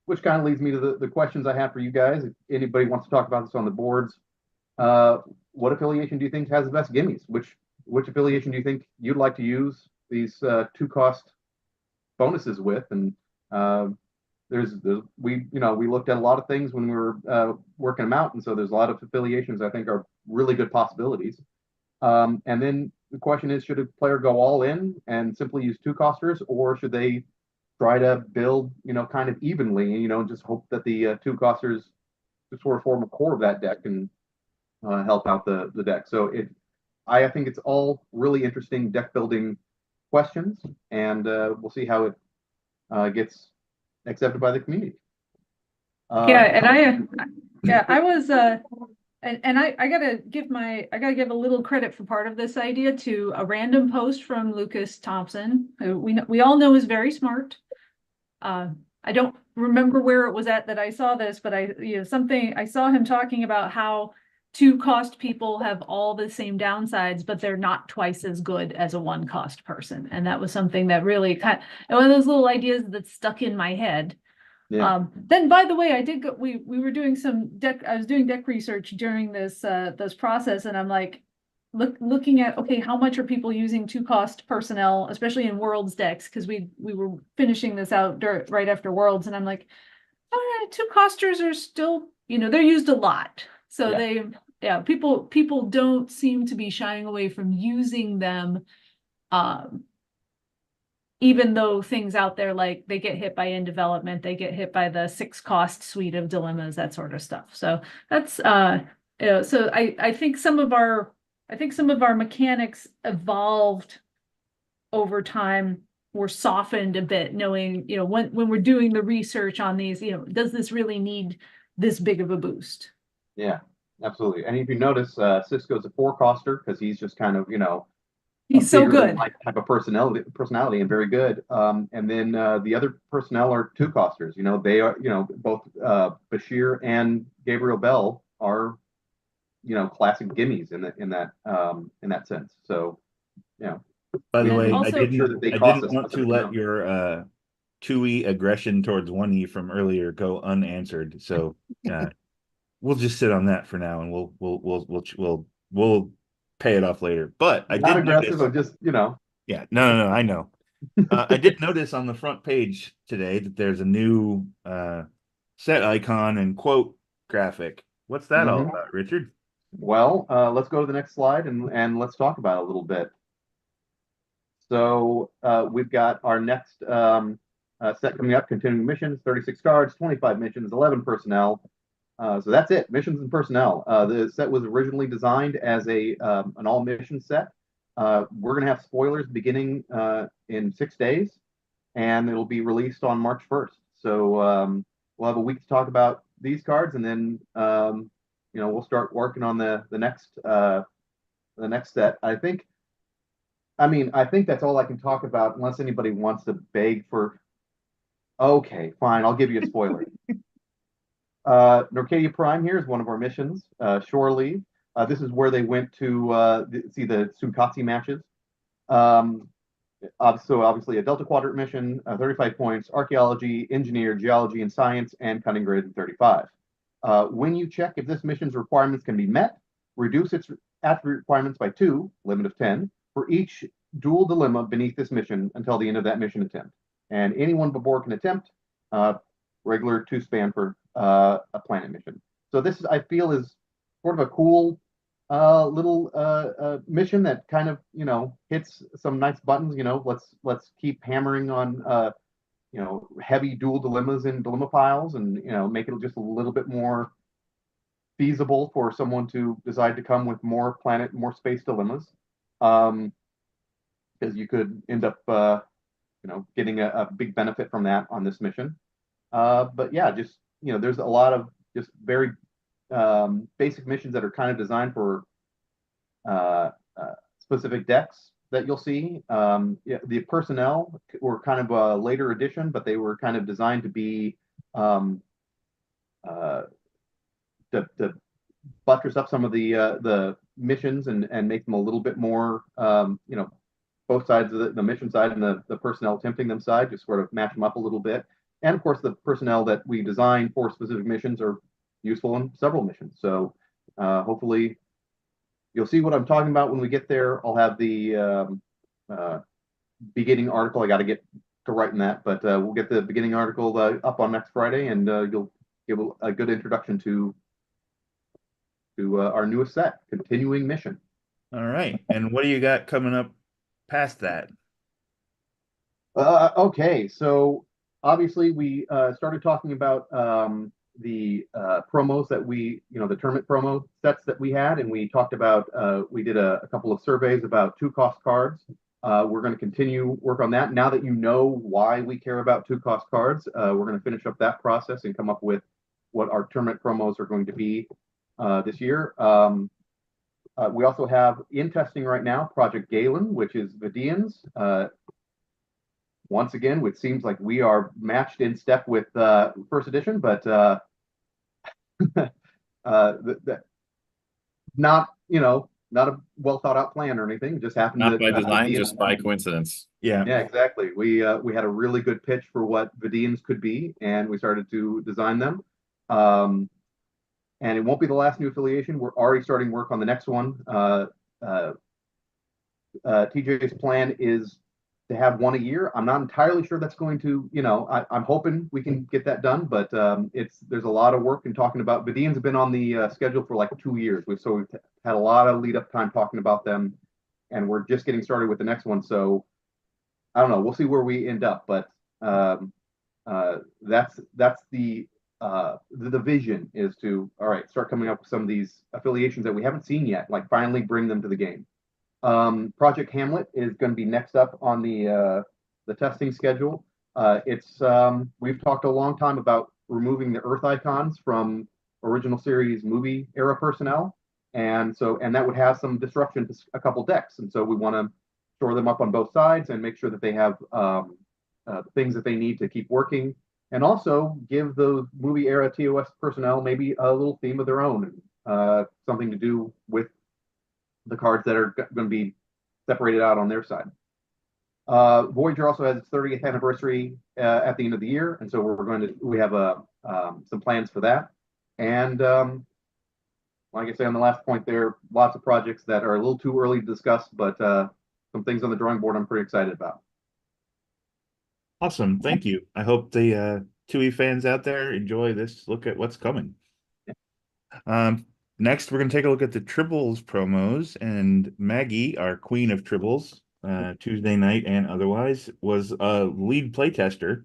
Which kind of leads me to the questions I have for you guys. If anybody wants to talk about this on the boards, what affiliation do you think has the best gimmies? Which affiliation do you think you'd like to use these two cost bonuses with? And we looked at a lot of things when we were working them out, and so there's a lot of affiliations I think are really good possibilities. And then the question is, should a player go all in and simply use two costers, or should they try to build, kind of evenly, and just hope that the two costers just sort of form a core of that deck and help out the deck? So I think it's all really interesting deck building questions, and we'll see how it gets accepted by the community. I was and I gotta give a little credit for part of this idea to a random post from Lucas Thompson, who we all know is very smart. I don't remember where it was at that I saw this, but I saw him talking about how two cost people have all the same downsides, but they're not twice as good as a one cost person. And that was something that really one of those little ideas that stuck in my head. Yeah. Then, by the way, we were doing I was doing deck research during this process, and I'm like, looking at, okay, how much are people using two cost personnel, especially in Worlds decks? Because we were finishing this out right after Worlds, and I'm like, oh, two costers are still, they're used a lot. So people don't seem to be shying away from using them. Even though things out there, like they get hit by in development, they get hit by the 6 cost suite of dilemmas, that sort of stuff. So that's so I think some of our mechanics evolved over time, were softened a bit, knowing, when we're doing the research on these, does this really need this big of a boost? Yeah, absolutely. And if you notice, Cisco's a 4-coster because he's just kind of, He's so good. Type of personality and very good. And then the other personnel are 2-costers. They are, both Bashir and Gabriel Bell are, classic gimmies in that sense. So, By the way, also, I didn't want to let your 2E aggression towards 1E from earlier go unanswered. So we'll just sit on that for now, and we'll pay it off later. But I not did aggressive, notice, but just yeah, no, I know. I did notice on the front page today that there's a new set icon and quote graphic. What's that all about, Richard? Well, let's go to the next slide and let's talk about it a little bit. So we've got our next set coming up: continuing missions, 36 cards, 25 missions, 11 personnel. So that's it, missions and personnel. The set was originally designed as an all mission set. We're going to have spoilers beginning in 6 days, and it'll be released on March 1st. So we'll have a week to talk about these cards, and then we'll start working on the next set. I think that's all I can talk about, unless anybody wants to beg for. Okay, fine, I'll give you a spoiler. Norcadia Prime here is one of our missions, shore leave. This is where they went to see the Sunkatsu matches. So obviously a Delta Quadrant mission, 35 points, archaeology, engineer, geology, and science, and cunning grade 35. When you check if this mission's requirements can be met, reduce its attribute requirements by 2, limit of 10, for each dual dilemma beneath this mission until the end of that mission attempt. And anyone before can attempt, regular 2 span for a planet mission. So this is, I feel, is sort of a cool little mission that kind of, you know, hits some nice buttons. You know, let's keep hammering on you know, heavy dual dilemmas in dilemma piles, and, you know, make it just a little bit more feasible for someone to decide to come with more planet, more space dilemmas. Because you could end up you know, getting a big benefit from that on this mission. But yeah, just, you know, there's a lot of just very basic missions that are kind of designed for specific decks that you'll see. Yeah, the personnel were kind of a later addition, but they were kind of designed to be to buttress up some of the missions and make them a little bit more, you know, both sides of the mission side and the personnel attempting them side, just sort of match them up a little bit. And of course, the personnel that we design for specific missions are useful in several missions. So hopefully you'll see what I'm talking about when we get there. I'll have the beginning article. I got to get to writing that, but we'll get the beginning article up on next Friday, and you'll give a good introduction to our newest set, Continuing Mission. All right. And what do you got coming up past that? Okay, so obviously we started talking about the promos that we, you know, the tournament promo sets that we had, and we talked about, we did a couple of surveys about 2-cost cards. We're going to continue work on that. Now that you know why we care about 2-cost cards, we're going to finish up that process and come up with what our tournament promos are going to be this year. We also have in testing right now Project Galen, which is Vidian's. Once again, which seems like we are matched in step with first edition, but not, you know, not a well thought out plan or anything. It just happened Not to by design, Vidian. just by coincidence. Yeah. Yeah, exactly. We had a really good pitch for what Vidians could be, and we started to design them. And it won't be the last new affiliation. We're already starting work on the next one. TJ's plan is to have one a year. I'm not entirely sure that's going to, you know, I'm hoping we can get that done, but there's a lot of work in talking about. Vidians have been on the schedule for like 2 years. We've had a lot of lead up time talking about them, and we're just getting started with the next one. So I don't know. We'll see where we end up, but that's the vision is to, all right, start coming up with some of these affiliations that we haven't seen yet, like finally bring them to the game. Project Hamlet is going to be next up on the testing schedule. We've talked a long time about removing the Earth icons from original series movie era personnel, and that would have some disruption to a couple decks, and so we want to store them up on both sides and make sure that they have things that they need to keep working, and also give those movie era TOS personnel maybe a little theme of their own, something to do with the cards that are going to be separated out on their side. Voyager also has its 30th anniversary at the end of the year, and so we have some plans for that. And like I say on the last point, there are lots of projects that are a little too early to discuss, but some things on the drawing board I'm pretty excited about. Awesome. Thank you. I hope the 2E fans out there enjoy this look at what's coming. Next, we're going to take a look at the Tribbles promos, and Maggie, our queen of Tribbles, Tuesday night and otherwise, was a lead playtester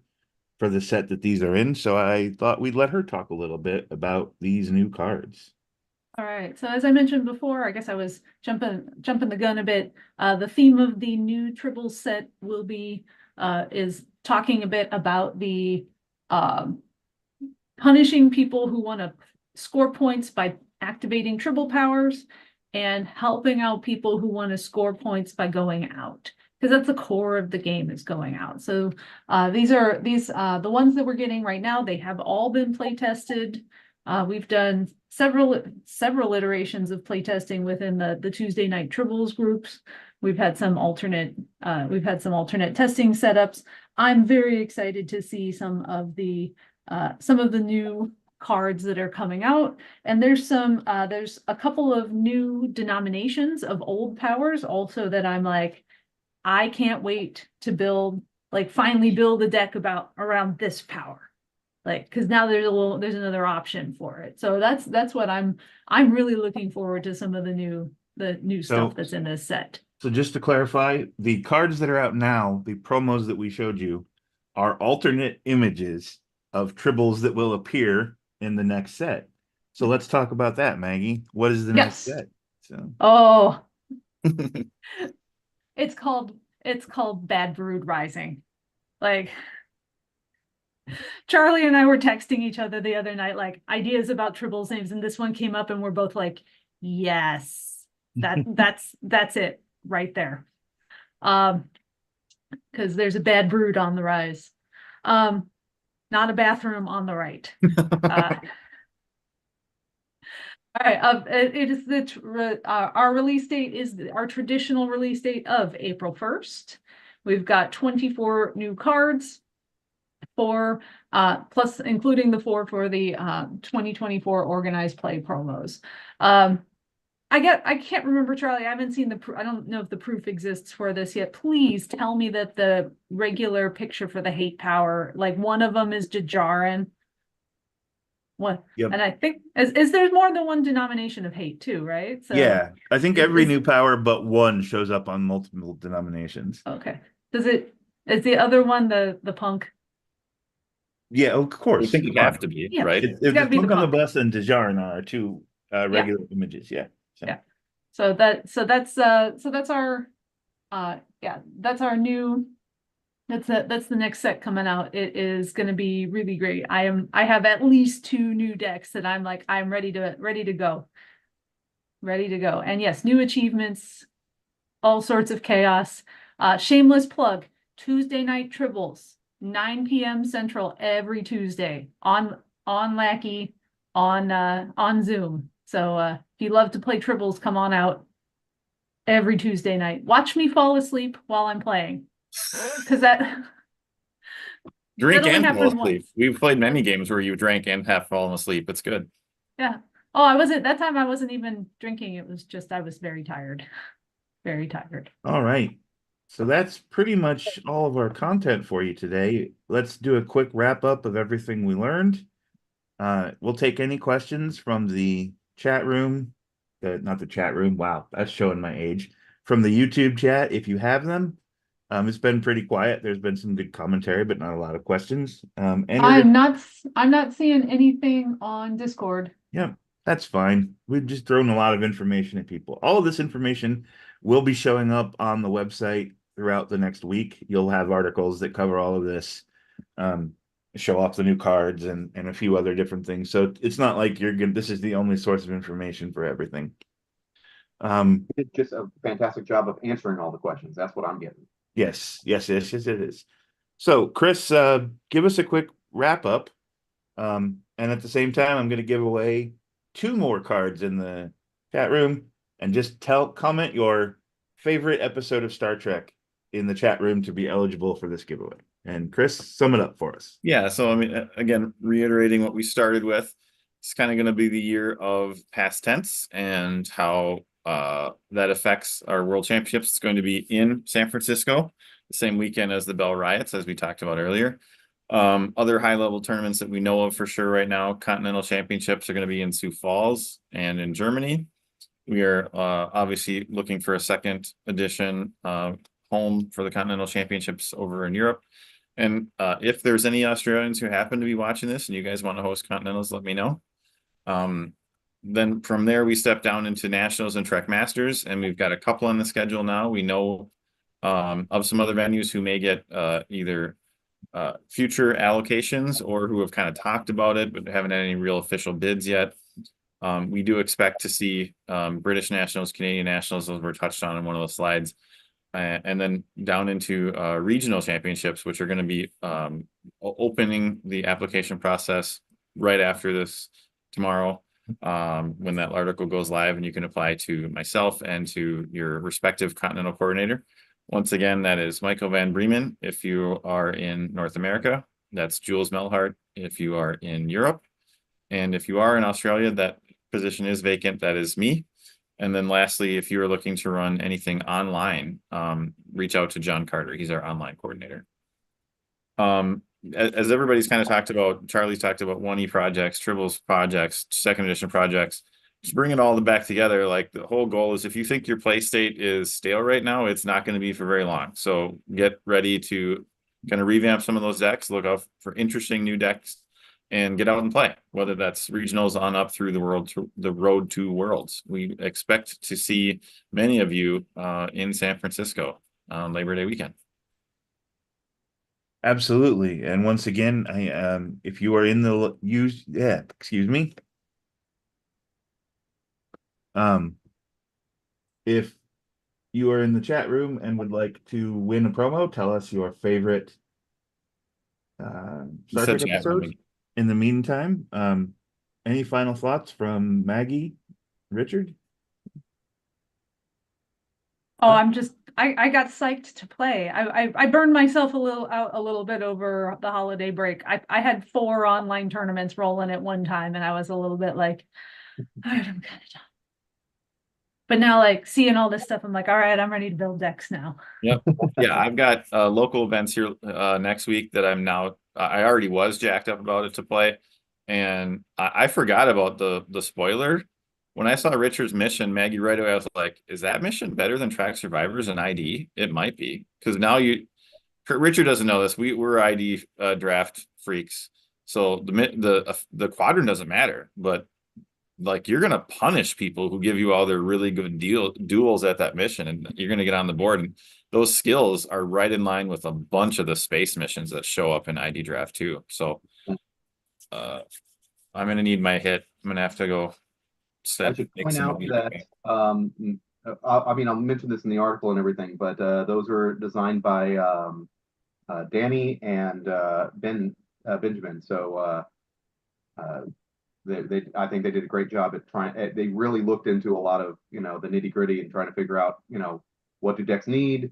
for the set that these are in. So I thought we'd let her talk a little bit about these new cards. All right. So as I mentioned before, I guess I was jumping the gun a bit. The theme of the new Tribbles set will be is talking a bit about the punishing people who want to score points by activating Tribble powers, and helping out people who want to score points by going out, because that's the core of the game, is going out. So these the ones that we're getting right now. They have all been play tested. We've done several iterations of playtesting within the Tuesday night Tribbles groups. We've had some alternate testing setups. I'm very excited to see some of the new cards that are coming out. And there's a couple of new denominations of old powers also that I'm like, I can't wait to finally build a deck around this power. Like, because now there's another option for it. So that's what I'm really looking forward to, some of the new stuff that's in this set. So just to clarify, the cards that are out now, the promos that we showed you, are alternate images of Tribbles that will appear in the next set. So let's talk about that, Maggie. What is the next set? So Oh, it's called Bad Brood Rising. Like, Charlie and I were texting each other the other night, like, ideas about Tribbles names, and this one came up, and we're both like, yes, that's it right there. Because there's a bad brood on the rise. Not a bathroom on the right. All right, it is our release date is our traditional release date of April 1st. We've got 24 new cards, plus including the 4 for the 2024 organized play promos. I can't remember, Charlie. I haven't seen I don't know if the proof exists for this yet. Please tell me that the regular picture for the hate power, like one of them is Jajarin. What? Yep. And I think is there more than one denomination of hate too, right? So yeah, I think every new power but one shows up on multiple denominations. Okay. Is the other one the punk? Yeah, of course. I think you have to be, Yeah. right? If gotta be Punk the on the punk. Bus and Dejarin are two regular images, yeah. So. Yeah. So that's our that's our new that's the next set coming out. It is going to be really great. I have at least 2 new decks that I'm like, I'm ready to go. Ready to go. And yes, new achievements, all sorts of chaos. Shameless plug, Tuesday night Tribbles, 9 p.m. Central every Tuesday on Lackey, on Zoom. So if you love to play Tribbles, come on out every Tuesday night. Watch me fall asleep while I'm playing. Because Drink only and fall happens asleep. once. We've played many games where you drank and have fallen asleep. It's good. Yeah. Oh, that time I wasn't even drinking. It was just, I was very tired. Very tired. All right. So that's pretty much all of our content for you today. Let's do a quick wrap up of everything we learned. We'll take any questions from the chat room. Not the chat room. Wow, that's showing my age. From the YouTube chat, if you have them. It's been pretty quiet. There's been some good commentary, but not a lot of questions. And I'm not seeing anything on Discord. Yeah, that's fine. We've just thrown a lot of information at people. All of this information will be showing up on the website throughout the next week. You'll have articles that cover all of this, show off the new cards and a few other different things. So it's not like this is the only source of information for everything. You did just a fantastic job of answering all the questions. That's what I'm getting. Yes, it is. So, Chris, give us a quick wrap up. And at the same time, I'm going to give away 2 more cards in the chat room, and just comment your favorite episode of Star Trek in the chat room to be eligible for this giveaway. And Chris, sum it up for us. Yeah. So, I mean, again, reiterating what we started with, it's kind of going to be the year of past tense and how that affects our world championships. It's going to be in San Francisco, the same weekend as the Bell Riots, as we talked about earlier. Other high level tournaments that we know of for sure right now, continental championships are going to be in Sioux Falls and in Germany. We are obviously looking for a second edition home for the continental championships over in Europe. And if there's any Australians who happen to be watching this and you guys want to host continentals, let me know. Then from there, we step down into nationals and Trek Masters, and we've got a couple on the schedule now. We know of some other venues who may get either future allocations or who have kind of talked about it, but haven't had any real official bids yet. We do expect to see British nationals, Canadian nationals, as were touched on in one of the slides, and then down into regional championships, which are going to be opening the application process right after this tomorrow when that article goes live, and you can apply to myself and to your respective continental coordinator. Once again, that is Michael Van Bremen if you are in North America. That's Jules Melhart if you are in Europe. And if you are in Australia, that position is vacant. That is me. And then lastly, if you are looking to run anything online, reach out to John Carter. He's our online coordinator. As everybody's kind of talked about, Charlie's talked about 1E projects, Tribbles projects, second edition projects. Just bring it all back together. Like the whole goal is if you think your play state is stale right now, it's not going to be for very long. So get ready to kind of revamp some of those decks, look out for interesting new decks, and get out and play, whether that's regionals on up through the road to Worlds. We expect to see many of you in San Francisco on Labor Day weekend. Absolutely. And once again, if you are in the excuse me. If you are in the chat room and would like to win a promo, tell us your favorite Star Trek episode. In the meantime, any final thoughts from Maggie, Richard? Oh, I got psyched to play. I burned myself a little bit over the holiday break. I had 4 online tournaments rolling at one time, and I was a little bit like, all right, I'm kind of done. But now, like, seeing all this stuff, I'm like, all right, I'm ready to build decks now. Yep. Yeah, I've got local events here next week that I already was jacked up about it to play. And I forgot about the spoiler. When I saw Richard's mission, Maggie, right away, I was like, is that mission better than Track Survivors and ID? It might be. Because now Richard doesn't know this. We're ID draft freaks. So the quadrant doesn't matter, but like you're gonna punish people who give you all their really good duels at that mission, and you're gonna get on the board. And those skills are right in line with a bunch of the space missions that show up in ID Draft too. So I'm gonna need my hit. I'm gonna have to go I should point out that I mean I'll mention this in the article and everything, but those were designed by Danny and Benjamin. So I think they did a great job at trying. They really looked into a lot of the nitty gritty and trying to figure out what do decks need.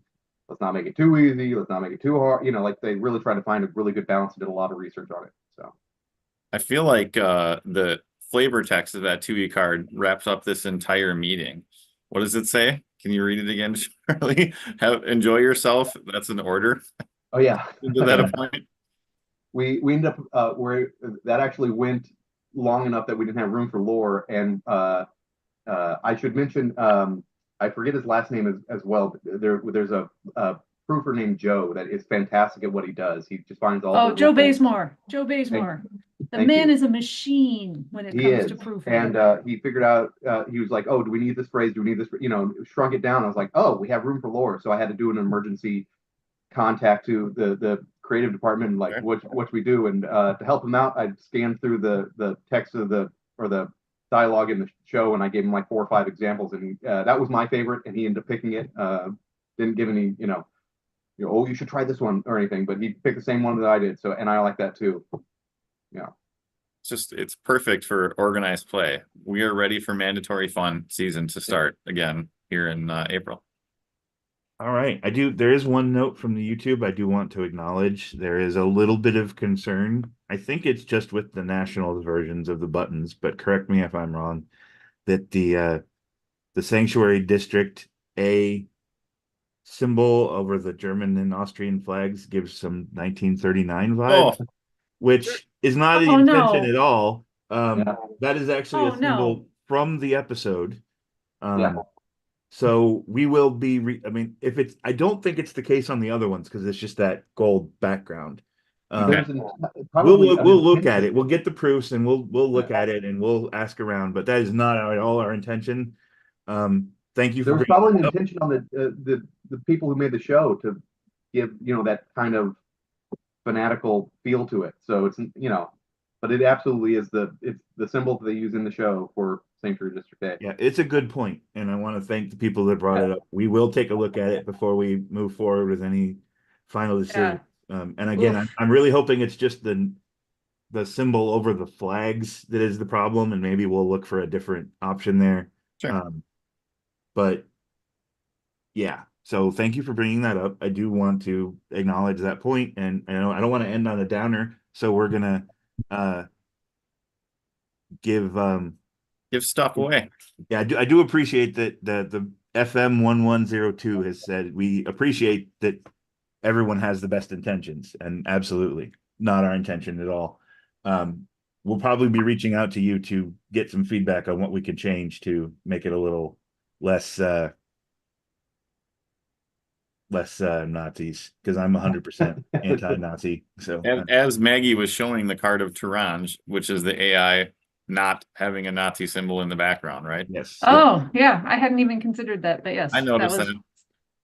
Let's not make it too easy. Let's not make it too hard. Like they really tried to find a really good balance and did a lot of research on it. So I feel like the flavor text of that 2E card wraps up this entire meeting. What does it say? Can you read it again, Charlie? Enjoy yourself. That's an order. Oh yeah. Is that a point? We ended up where that actually went long enough that we didn't have room for lore. And I should mention, I forget his last name as well. There's a proofer named Joe that is fantastic at what he does. He just finds all. Oh, Joe Bazemore. Joe Bazemore. The man is a machine when it comes to proofing. And he figured out. He was like, "Oh, do we need this phrase? Do we need this?" Shrunk it down. I was like, "Oh, we have room for lore." So I had to do an emergency contact to the creative department, like sure. what should we do? And to help him out, I scanned through the text of the dialogue in the show, and I gave him like 4 or 5 examples, and that was my favorite, and he ended up picking it. Didn't give any, oh, you should try this one or anything, but he picked the same one that I did. So, and I like that too. Yeah. It's perfect for organized play. We are ready for mandatory fun season to start again here in April. All right. There is one note from the YouTube I do want to acknowledge. There is a little bit of concern. I think it's just with the national versions of the buttons, but correct me if I'm wrong, that the Sanctuary District A symbol over the German and Austrian flags gives some 1939 vibe, which is not the intention at all. That is actually a symbol from the episode. So we will be. I don't think it's the case on the other ones because it's just that gold background. We'll look at it. We'll get the proofs and we'll look at it and we'll ask around. But that is not at all our intention. Thank you. There's probably an intention on the people who made the show to give that kind of fanatical feel to it. So it's but it absolutely is it's the symbol that they use in the show for Sanctuary District A. Yeah, it's a good point, and I want to thank the people that brought it up. We will take a look at it before we move forward with any final decision. And again, I'm really hoping it's just the the symbol over the flags that is the problem, and maybe we'll look for a different option there. Sure. But yeah, so thank you for bringing that up. I do want to acknowledge that point, and I don't want to end on a downer, so we're gonna give Give stuff away. yeah, I do appreciate that the FM 1102 has said we appreciate that everyone has the best intentions, and absolutely not our intention at all. We'll probably be reaching out to you to get some feedback on what we can change to make it a little less Nazis, because I'm 100% anti-Nazi. So As Maggie was showing the card of Turange, which is the AI not having a Nazi symbol in the background, right? yes. Oh, yeah, I hadn't even considered that, but yes. I noticed that.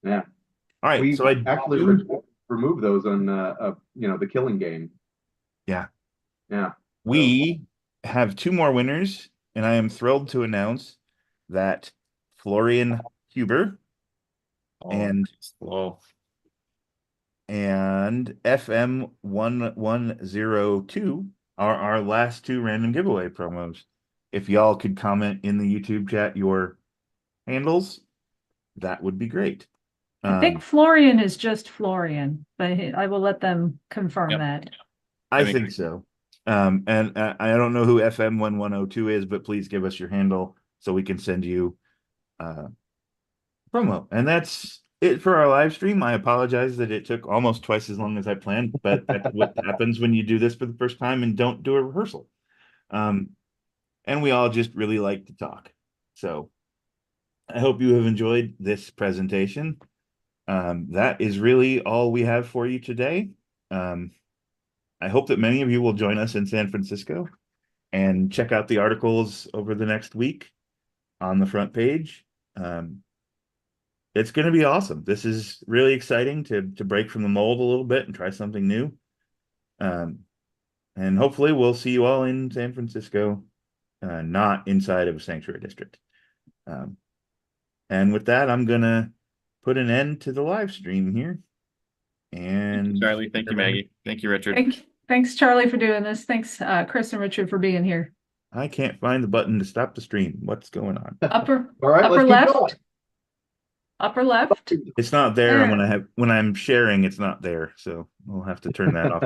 Yeah. All right. We So I actually removed those on, the Killing Game. Yeah. Yeah. We have two more winners, and I am thrilled to announce that Florian Huber and Whoa. FM 1102 are our last two random giveaway promos. If y'all could comment in the YouTube chat your handles, that would be great. I think Florian is just Florian, but I will let them confirm Yep. that. I think so. And I don't know who FM 1102 is, but please give us your handle so we can send you promo. And that's it for our live stream. I apologize that it took almost twice as long as I planned, but that's what happens when you do this for the first time and don't do a rehearsal. And we all just really like to talk. So I hope you have enjoyed this presentation. That is really all we have for you today. I hope that many of you will join us in San Francisco and check out the articles over the next week on the front page. It's going to be awesome. This is really exciting to break from the mold a little bit and try something new. And hopefully we'll see you all in San Francisco, not inside of a sanctuary district. And with that, I'm going to put an end to the live stream here. And Thank you, Charlie. Thank you, Maggie. Thank you, Richard. Thanks, Charlie, for doing this. Thanks, Chris and Richard, for being here. I can't find the button to stop the stream. What's going on? Upper All right, upper let's keep left. going. Upper left. It's not there. There. When I'm sharing, it's not there. So we'll have to turn that off.